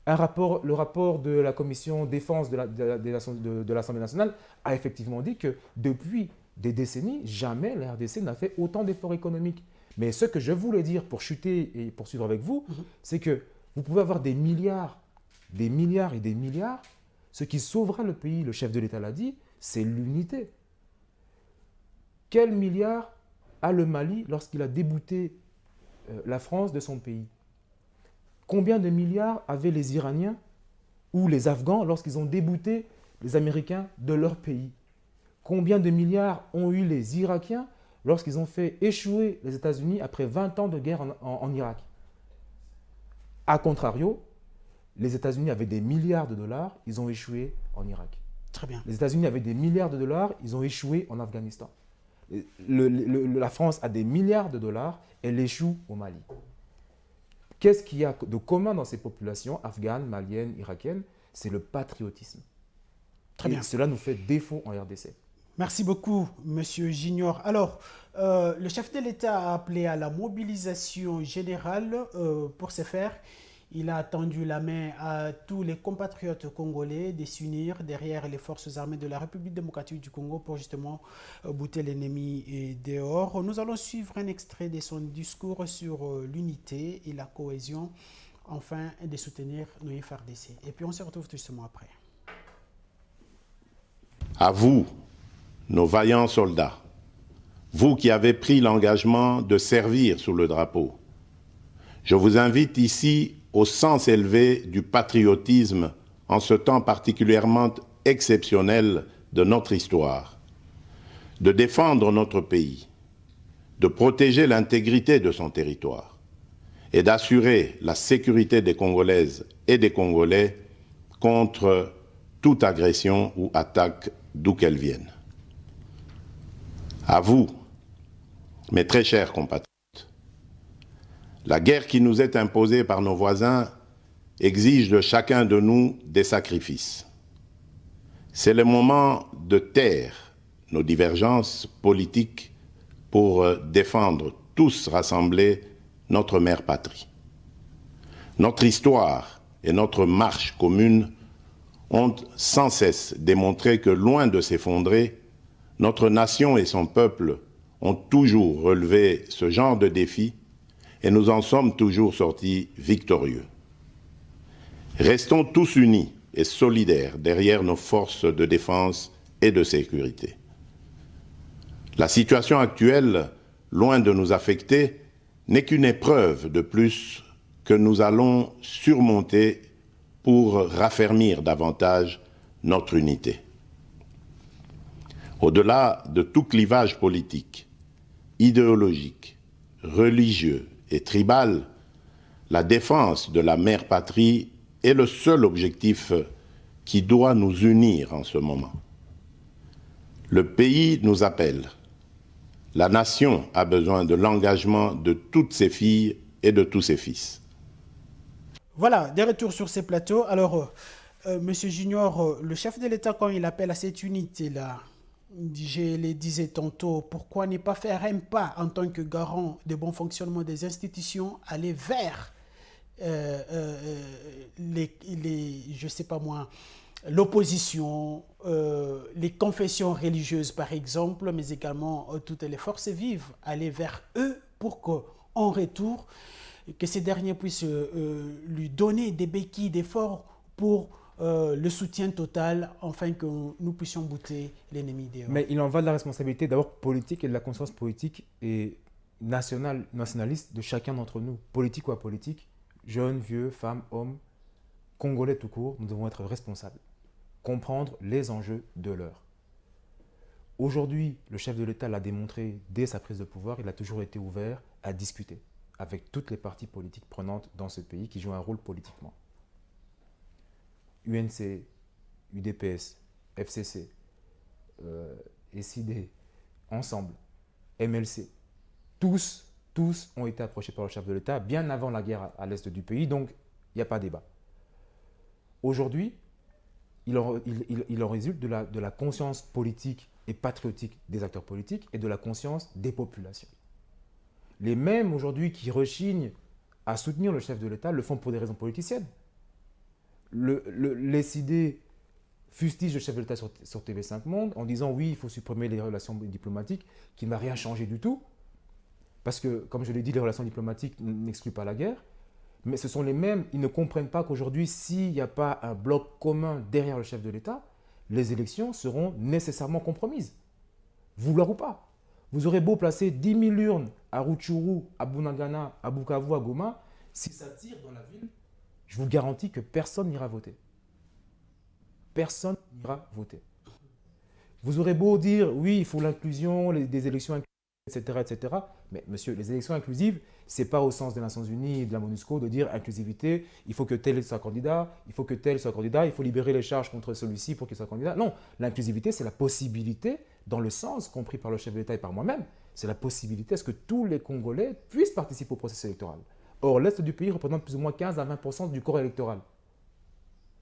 [SPEAKER 3] Le rapport de la commission défense de l'Assemblée nationale a effectivement dit que depuis des décennies, jamais la RDC n'a fait autant d'efforts économiques. Mais ce que je voulais dire pour chuter et poursuivre avec vous, c'est que vous pouvez avoir des milliards et des milliards. Ce qui sauvera le pays, le chef de l'État l'a dit, c'est l'unité. Quel milliard a le Mali lorsqu'il a débouté la France de son pays? Combien de milliards avaient les Iraniens ou les Afghans lorsqu'ils ont débouté les Américains de leur pays? Combien de milliards ont eu les Irakiens lorsqu'ils ont fait échouer les États-Unis après 20 ans de guerre en Irak? A contrario, les États-Unis avaient des milliards de dollars, ils ont échoué en Irak.
[SPEAKER 2] Très bien.
[SPEAKER 3] Les États-Unis avaient des milliards de dollars, ils ont échoué en Afghanistan. La France a des milliards de dollars, elle échoue au Mali. Qu'est-ce qu'il y a de commun dans ces populations afghanes, maliennes, irakiennes? C'est le patriotisme.
[SPEAKER 2] Très bien.
[SPEAKER 3] Cela nous fait défaut en RDC.
[SPEAKER 2] Merci beaucoup, Monsieur Junior. Alors, le chef de l'État a appelé à la mobilisation générale. Pour ce faire, il a tendu la main à tous les compatriotes congolais de s'unir derrière les forces armées de la République démocratique du Congo pour justement bouter l'ennemi dehors. Nous allons suivre un extrait de son discours sur l'unité et la cohésion, afin de soutenir nos FARDC. Et puis on se retrouve justement après.
[SPEAKER 4] À vous, nos vaillants soldats, vous qui avez pris l'engagement de servir sous le drapeau, je vous invite ici
[SPEAKER 5] au sens élevé du patriotisme en ce temps particulièrement exceptionnel de notre histoire, de défendre notre pays, de protéger l'intégrité de son territoire et d'assurer la sécurité des Congolaises et des Congolais contre toute agression ou attaque d'où qu'elle vienne. À vous, mes très chers compatriotes, la guerre qui nous est imposée par nos voisins exige de chacun de nous des sacrifices. C'est le moment de taire nos divergences politiques pour défendre tous rassemblés notre mère patrie. Notre histoire et notre marche commune ont sans cesse démontré que, loin de s'effondrer, notre nation et son peuple ont toujours relevé ce genre de défi et nous en sommes toujours sortis victorieux. Restons tous unis et solidaires derrière nos forces de défense et de sécurité. La situation actuelle, loin de nous affecter, n'est qu'une épreuve de plus que nous allons surmonter pour raffermir davantage notre unité. Au-delà de tout clivage politique, idéologique, religieux et tribal, la défense de la mère patrie est le seul objectif qui doit nous unir en ce moment. Le pays nous appelle. La nation a besoin de l'engagement de toutes ses filles et de tous ses fils.
[SPEAKER 2] Voilà, des retours sur ces plateaux. Alors, Monsieur Junior, le chef de l'État, quand il appelle à cette unité-là, je le disais tantôt, pourquoi ne pas faire un pas en tant que garant de bon fonctionnement des institutions, aller vers je sais pas moi, l'opposition, les confessions religieuses par exemple, mais également toutes les forces vives, aller vers eux pour qu'en retour, que ces derniers puissent lui donner des béquilles d'efforts pour le soutien total, afin que nous puissions bouter l'ennemi dehors.
[SPEAKER 3] Mais il en va de la responsabilité d'abord politique et de la conscience politique et nationaliste de chacun d'entre nous, politique ou apolitique, jeunes, vieux, femmes, hommes, Congolais tout court, nous devons être responsables, comprendre les enjeux de l'heure. Aujourd'hui, le chef de l'État l'a démontré dès sa prise de pouvoir, il a toujours été ouvert à discuter avec toutes les parties politiques prenantes dans ce pays qui jouent un rôle politiquement. UNC, UDPS, FCC, SID, Ensemble, MLC, tous ont été approchés par le chef de l'État bien avant la guerre à l'est du pays, donc il n'y a pas débat. Aujourd'hui, il en résulte de la conscience politique et patriotique des acteurs politiques et de la conscience des populations. Les mêmes aujourd'hui qui rechignent à soutenir le chef de l'État le font pour des raisons politiciennes. Les SID fustige le chef de l'État sur TV5 Monde en disant oui, il faut supprimer les relations diplomatiques, qui n'a rien changé du tout. Parce que, comme je l'ai dit, les relations diplomatiques n'excluent pas la guerre. Mais ce sont les mêmes, ils ne comprennent pas qu'aujourd'hui, s'il n'y a pas un bloc commun derrière le chef de l'État, les élections seront nécessairement compromises. Vouloir ou pas. Vous aurez beau placer 10 000 urnes à Rutshuru, à Bunagana, à Bukavu, à Goma, si ça tire dans la ville, je vous garantis que personne n'ira voter. Personne n'ira voter. Vous aurez beau dire, oui, il faut l'inclusion, des élections inclusives, etc., etc. Mais monsieur, les élections inclusives, ce n'est pas au sens des Nations Unies et de la MONUSCO de dire inclusivité, il faut que tel soit candidat, il faut que tel soit candidat, il faut libérer les charges contre celui-ci pour qu'il soit candidat. Non, l'inclusivité, c'est la possibilité, dans le sens compris par le chef de l'État et par moi-même, c'est la possibilité à ce que tous les Congolais puissent participer au processus électoral. Or, l'Est du pays représente plus ou moins 15 à 20% du corps électoral.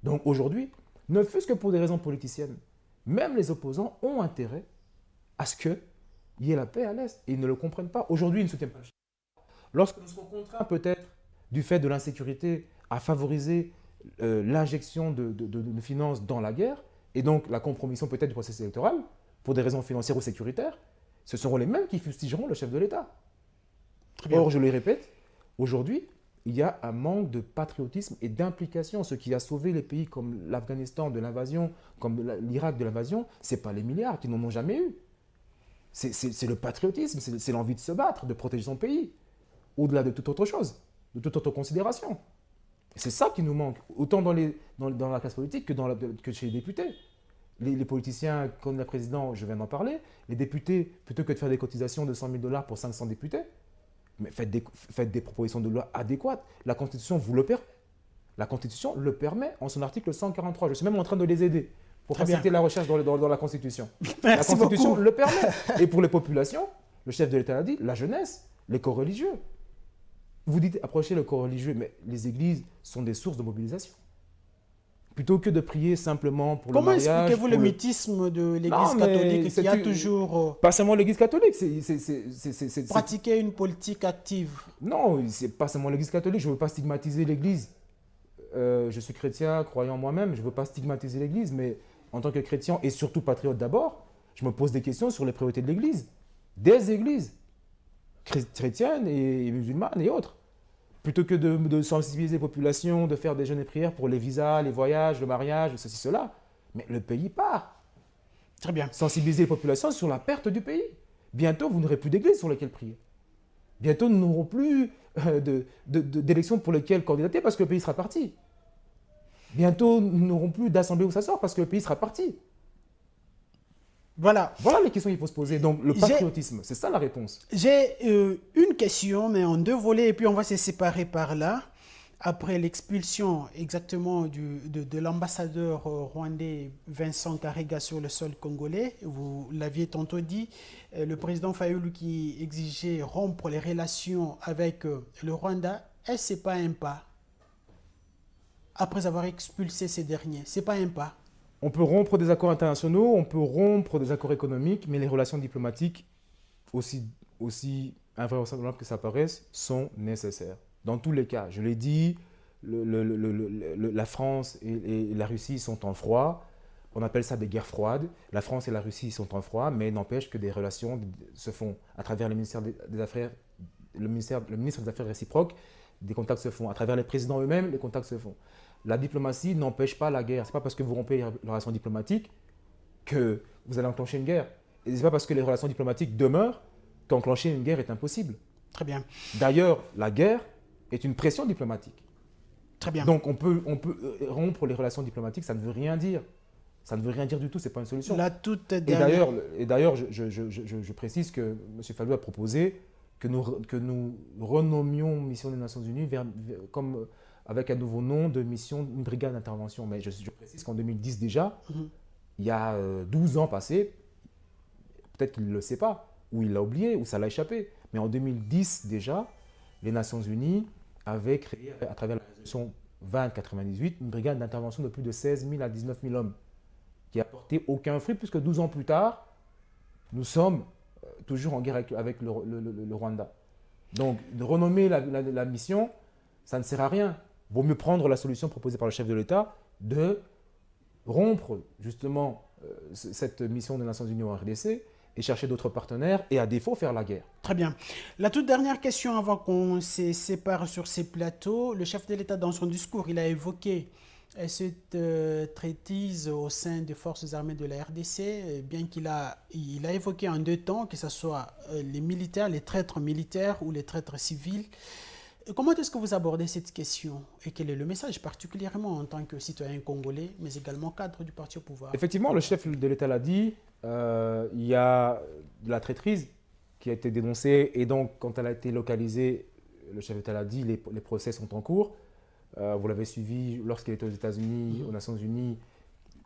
[SPEAKER 3] Donc aujourd'hui, ne fût-ce que pour des raisons politiciennes, même les opposants ont intérêt à ce qu'il y ait la paix à l'Est. Et ils ne le comprennent pas. Aujourd'hui, ils ne soutiennent pas le chef. Lorsque nous serons contraints peut-être du fait de l'insécurité à favoriser l'injection de finances dans la guerre, et donc la compromission peut-être du processus électoral, pour des raisons financières ou sécuritaires, ce seront les mêmes qui fustigeront le chef de l'État. Or, je le répète, aujourd'hui, il y a un manque de patriotisme et d'implication. Ce qui a sauvé les pays comme l'Afghanistan de l'invasion, comme l'Irak de l'invasion, ce n'est pas les milliards qui n'en ont jamais eu. C'est le patriotisme, c'est l'envie de se battre, de protéger son pays, au-delà de toute autre chose, de toute autre considération. C'est ça qui nous manque, autant dans la classe politique que chez les députés. Les politiciens, comme le président, je viens d'en parler, les députés, plutôt que de faire des cotisations de 100 000 $ pour 500 députés, mais faites des propositions de loi adéquates. La Constitution vous le permet. La Constitution le permet en son article 143. Je suis même en train de les aider pour faciliter la recherche dans la Constitution. La Constitution le permet. Et pour les populations, le chef de l'État l'a dit, la jeunesse, les corps religieux. Vous dites approchez le corps religieux, mais les églises sont des sources de mobilisation. Plutôt que de prier simplement pour le mariage...
[SPEAKER 2] Comment expliquez-vous le mythisme de l'Église catholique qui a toujours...
[SPEAKER 3] Pas seulement l'Église catholique, c'est...
[SPEAKER 2] Pratiquer une politique active.
[SPEAKER 3] Non, c'est pas seulement l'Église catholique, je ne veux pas stigmatiser l'Église. Je suis chrétien, croyant moi-même, je ne veux pas stigmatiser l'Église, mais en tant que chrétien et surtout patriote d'abord, je me pose des questions sur les priorités de l'Église. Des églises chrétiennes et musulmanes et autres. Plutôt que de sensibiliser les populations, de faire des jeûnes et prières pour les visas, les voyages, le mariage, ceci, cela. Mais le pays part.
[SPEAKER 2] Très bien.
[SPEAKER 3] Sensibiliser les populations sur la perte du pays. Bientôt, vous n'aurez plus d'églises sur lesquelles prier. Bientôt, nous n'aurons plus d'élections pour lesquelles candidater parce que le pays sera parti. Bientôt, nous n'aurons plus d'assemblée où ça sort parce que le pays sera parti.
[SPEAKER 2] Voilà
[SPEAKER 3] les questions qu'il faut se poser. Donc, le patriotisme, c'est ça la réponse.
[SPEAKER 2] J'ai une question, mais en deux volets, et puis on va se séparer par là. Après l'expulsion exactement de l'ambassadeur rwandais Vincent Karega sur le sol congolais, vous l'aviez tantôt dit, le président Fayulu qui exigeait rompre les relations avec le Rwanda, est-ce pas un pas? Après avoir expulsé ces derniers, c'est pas un pas?
[SPEAKER 3] On peut rompre des accords internationaux, on peut rompre des accords économiques, mais les relations diplomatiques, aussi invraisemblables que ça paraisse, sont nécessaires. Dans tous les cas, je l'ai dit, la France et la Russie sont en froid. On appelle ça des guerres froides. La France et la Russie sont en froid, mais n'empêche que des relations se font à travers le ministère des Affaires, le ministre des Affaires réciproques. Des contacts se font. À travers les présidents eux-mêmes, les contacts se font. La diplomatie n'empêche pas la guerre. Ce n'est pas parce que vous rompez les relations diplomatiques que vous allez enclencher une guerre. Et ce n'est pas parce que les relations diplomatiques demeurent qu'enclencher une guerre est impossible.
[SPEAKER 2] Très bien.
[SPEAKER 3] D'ailleurs, la guerre est une pression diplomatique.
[SPEAKER 2] Très bien.
[SPEAKER 3] Donc on peut rompre les relations diplomatiques, ça ne veut rien dire. Ça ne veut rien dire du tout, ce n'est pas une solution.
[SPEAKER 2] La toute dernière...
[SPEAKER 3] Et d'ailleurs, je précise que M. Fayulu a proposé que nous renommions Mission des Nations Unies avec un nouveau nom de mission, une brigade d'intervention. Mais je précise qu'en 2010 déjà, il y a 12 ans passés, peut-être qu'il ne le sait pas, ou il l'a oublié, ou ça l'a échappé. Mais en 2010 déjà, les Nations Unies avaient créé, à travers la résolution 2098, une brigade d'intervention de plus de 16 000 à 19 000 hommes, qui n'a apporté aucun fruit, puisque 12 ans plus tard, nous sommes toujours en guerre avec le Rwanda. Donc, de renommer la mission, ça ne sert à rien. Il vaut mieux prendre la solution proposée par le chef de l'État de rompre justement cette mission des Nations Unies en RDC et chercher d'autres partenaires et à défaut faire la guerre.
[SPEAKER 2] Très bien. La toute dernière question avant qu'on se sépare sur ces plateaux. Le chef de l'État, dans son discours, il a évoqué cette traîtrise au sein des forces armées de la RDC, bien qu'il a évoqué en deux temps, que ce soit les militaires, les traîtres militaires ou les traîtres civils. Comment est-ce que vous abordez cette question et quel est le message particulièrement en tant que citoyen congolais, mais également cadre du parti au pouvoir?
[SPEAKER 3] Effectivement, le chef de l'État l'a dit, il y a de la traîtrise qui a été dénoncée et donc quand elle a été localisée, le chef de l'État l'a dit, les procès sont en cours. Vous l'avez suivi lorsqu'il était aux États-Unis, aux Nations Unies,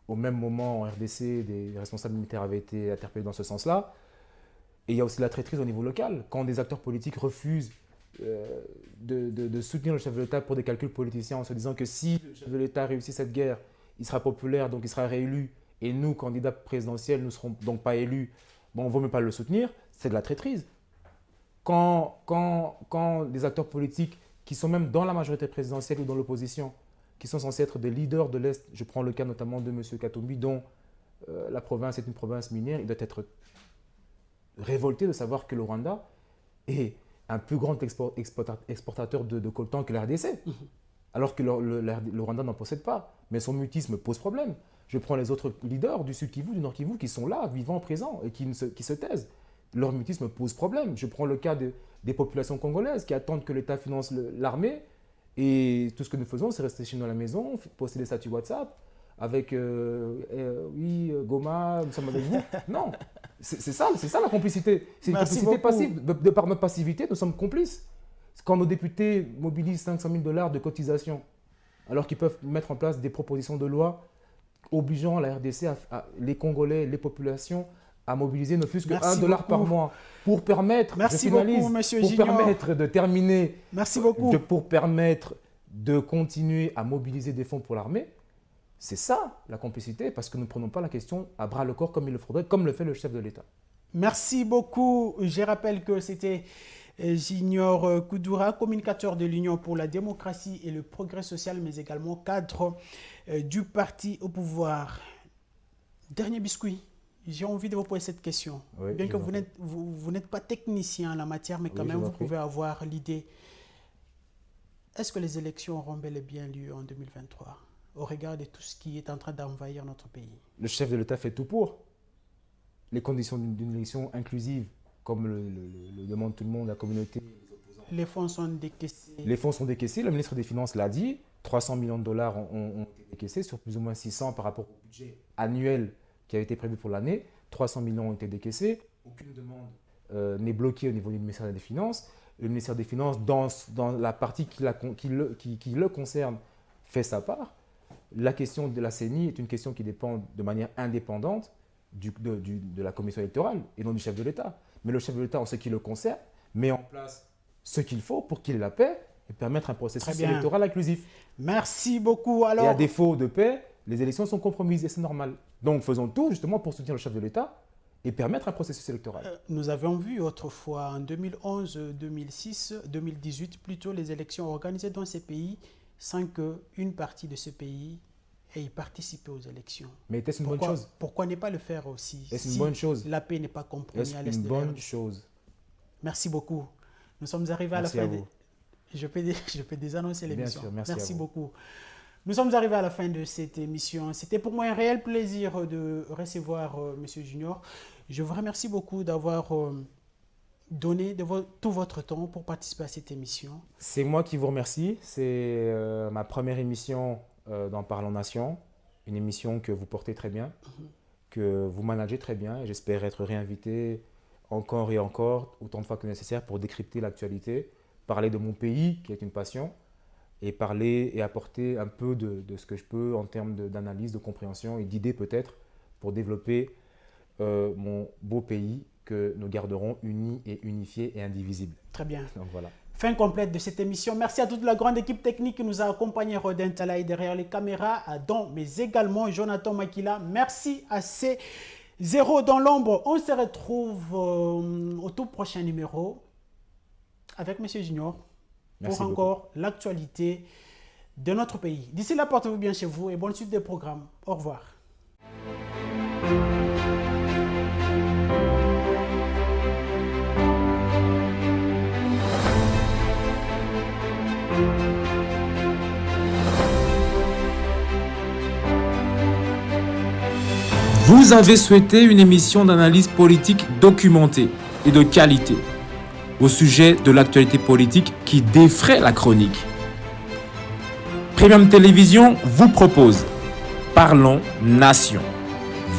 [SPEAKER 3] au même moment en RDC, des responsables militaires avaient été interpellés dans ce sens-là. Et il y a aussi la traîtrise au niveau local, quand des acteurs politiques refusent de soutenir le chef de l'État pour des calculs politiciens en se disant que si le chef de l'État réussit cette guerre, il sera populaire, donc il sera réélu, et nous, candidats présidentiels, nous ne serons donc pas élus, bon, on ne vaut même pas le soutenir, c'est de la traîtrise. Quand des acteurs politiques qui sont même dans la majorité présidentielle ou dans l'opposition, qui sont censés être des leaders de l'Est, je prends le cas notamment de M. Katumbi, dont la province est une province minière, il doit être révolté de savoir que le Rwanda est un plus grand exportateur de coltan que la RDC, alors que le Rwanda n'en possède pas. Mais son mutisme pose problème. Je prends les autres leaders du Sud Kivu, du Nord Kivu, qui sont là, vivants, présents, et qui se taisent. Leur mutisme pose problème. Je prends le cas des populations congolaises qui attendent que l'État finance l'armée Et tout ce que nous faisons, c'est rester chez nous à la maison, poster des statuts WhatsApp avec oui, Goma, nous sommes avec vous. Non, c'est ça la complicité. C'est une complicité passive. De par notre passivité, nous sommes complices. Quand nos députés mobilisent 500 000 $ de cotisation, alors qu'ils peuvent mettre en place des propositions de loi obligeant la RDC, les Congolais, les populations, à mobiliser ne fût-ce que $1 par mois pour permettre, permettre de terminer, pour permettre de continuer à mobiliser des fonds pour l'armée. C'est ça la complicité, parce que nous ne prenons pas la question à bras le corps comme il le faudrait, comme le fait le chef de l'État.
[SPEAKER 2] Merci beaucoup. Je rappelle que c'était Junior Koudoura, communicateur de l'Union pour la démocratie et le progrès social, mais également cadre du parti au pouvoir. Dernier biscuit. J'ai envie de vous poser cette question. Oui, bien que vous n'êtes pas technicien en la matière, mais quand même, vous pouvez avoir l'idée. Est-ce que les élections auront bel et bien lieu en 2023, au regard de tout ce qui est en train d'envahir notre pays?
[SPEAKER 3] Le chef de l'État fait tout pour. Les conditions d'une élection inclusive, comme le demande tout le monde, la communauté.
[SPEAKER 2] Les fonds sont décaissés.
[SPEAKER 3] Les fonds sont décaissés. Le ministre des Finances l'a dit. 300 millions de $ ont été décaissés sur plus ou moins 600 par rapport au budget annuel qui a été prévu pour l'année. 300 millions ont été décaissés. Aucune demande n'est bloquée au niveau du ministère des Finances. Le ministère des Finances, dans la partie qui le concerne, fait sa part. La question de la CENI est une question qui dépend de manière indépendante de la commission électorale et non du chef de l'État. Mais le chef de l'État, en ce qui le concerne, met en place ce qu'il faut pour qu'il ait la paix et permettre un processus électoral inclusif.
[SPEAKER 2] Merci beaucoup. Alors...
[SPEAKER 3] Et à défaut de paix, les élections sont compromises et c'est normal. Donc faisons tout justement pour soutenir le chef de l'État et permettre un processus électoral.
[SPEAKER 2] Nous avions vu autrefois, en 2011, 2006, 2018, plutôt les élections organisées dans ces pays sans qu'une partie de ce pays ait participé aux élections.
[SPEAKER 3] Mais est-ce une bonne chose?
[SPEAKER 2] Pourquoi ne pas le faire aussi?
[SPEAKER 3] Est-ce une bonne chose?
[SPEAKER 2] La paix n'est pas compromise à l'est de
[SPEAKER 3] l'Est. Est-ce une bonne chose?
[SPEAKER 2] Merci beaucoup. Nous sommes arrivés à la fin. Je peux désannoncer l'émission. Merci beaucoup. Nous sommes arrivés à la fin de cette émission. C'était pour moi un réel plaisir de recevoir M. Junior. Je vous remercie beaucoup d'avoir donné tout votre temps pour participer à cette émission.
[SPEAKER 3] C'est moi qui vous remercie. C'est ma première émission dans Parlons Nation. Une émission que vous portez très bien, que vous managez très bien. Et j'espère être réinvité encore et encore, autant de fois que nécessaire, pour décrypter l'actualité, parler de mon pays, qui est une passion, et parler et apporter un peu de ce que je peux en termes d'analyse, de compréhension et d'idées peut-être pour développer mon beau pays que nous garderons uni et unifié et indivisible.
[SPEAKER 2] Très bien.
[SPEAKER 3] Donc voilà.
[SPEAKER 2] Fin complète de cette émission. Merci à toute la grande équipe technique qui nous a accompagnés. Rodin Talaï derrière les caméras, Adam, mais également Jonathan Makila. Merci à ces zéros dans l'ombre. On se retrouve au tout prochain numéro avec M. Junior pour encore l'actualité de notre pays. D'ici là, portez-vous bien chez vous et bonne suite des programmes. Au revoir.
[SPEAKER 1] Vous avez souhaité une émission d'analyse politique documentée et de qualité au sujet de l'actualité politique qui défraie la chronique. Premium Télévision vous propose Parlons Nation,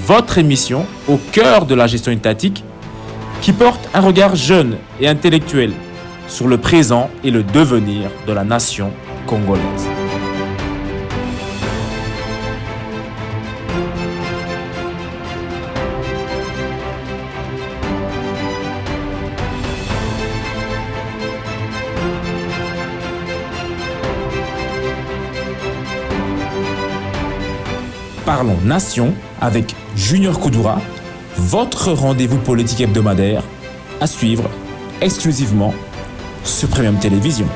[SPEAKER 1] votre émission au cœur de la gestion étatique qui porte un regard jeune et intellectuel sur le présent et le devenir de la nation congolaise. Parlons Nation avec Junior Koudoura, votre rendez-vous politique hebdomadaire à suivre exclusivement sur Premium Télévision.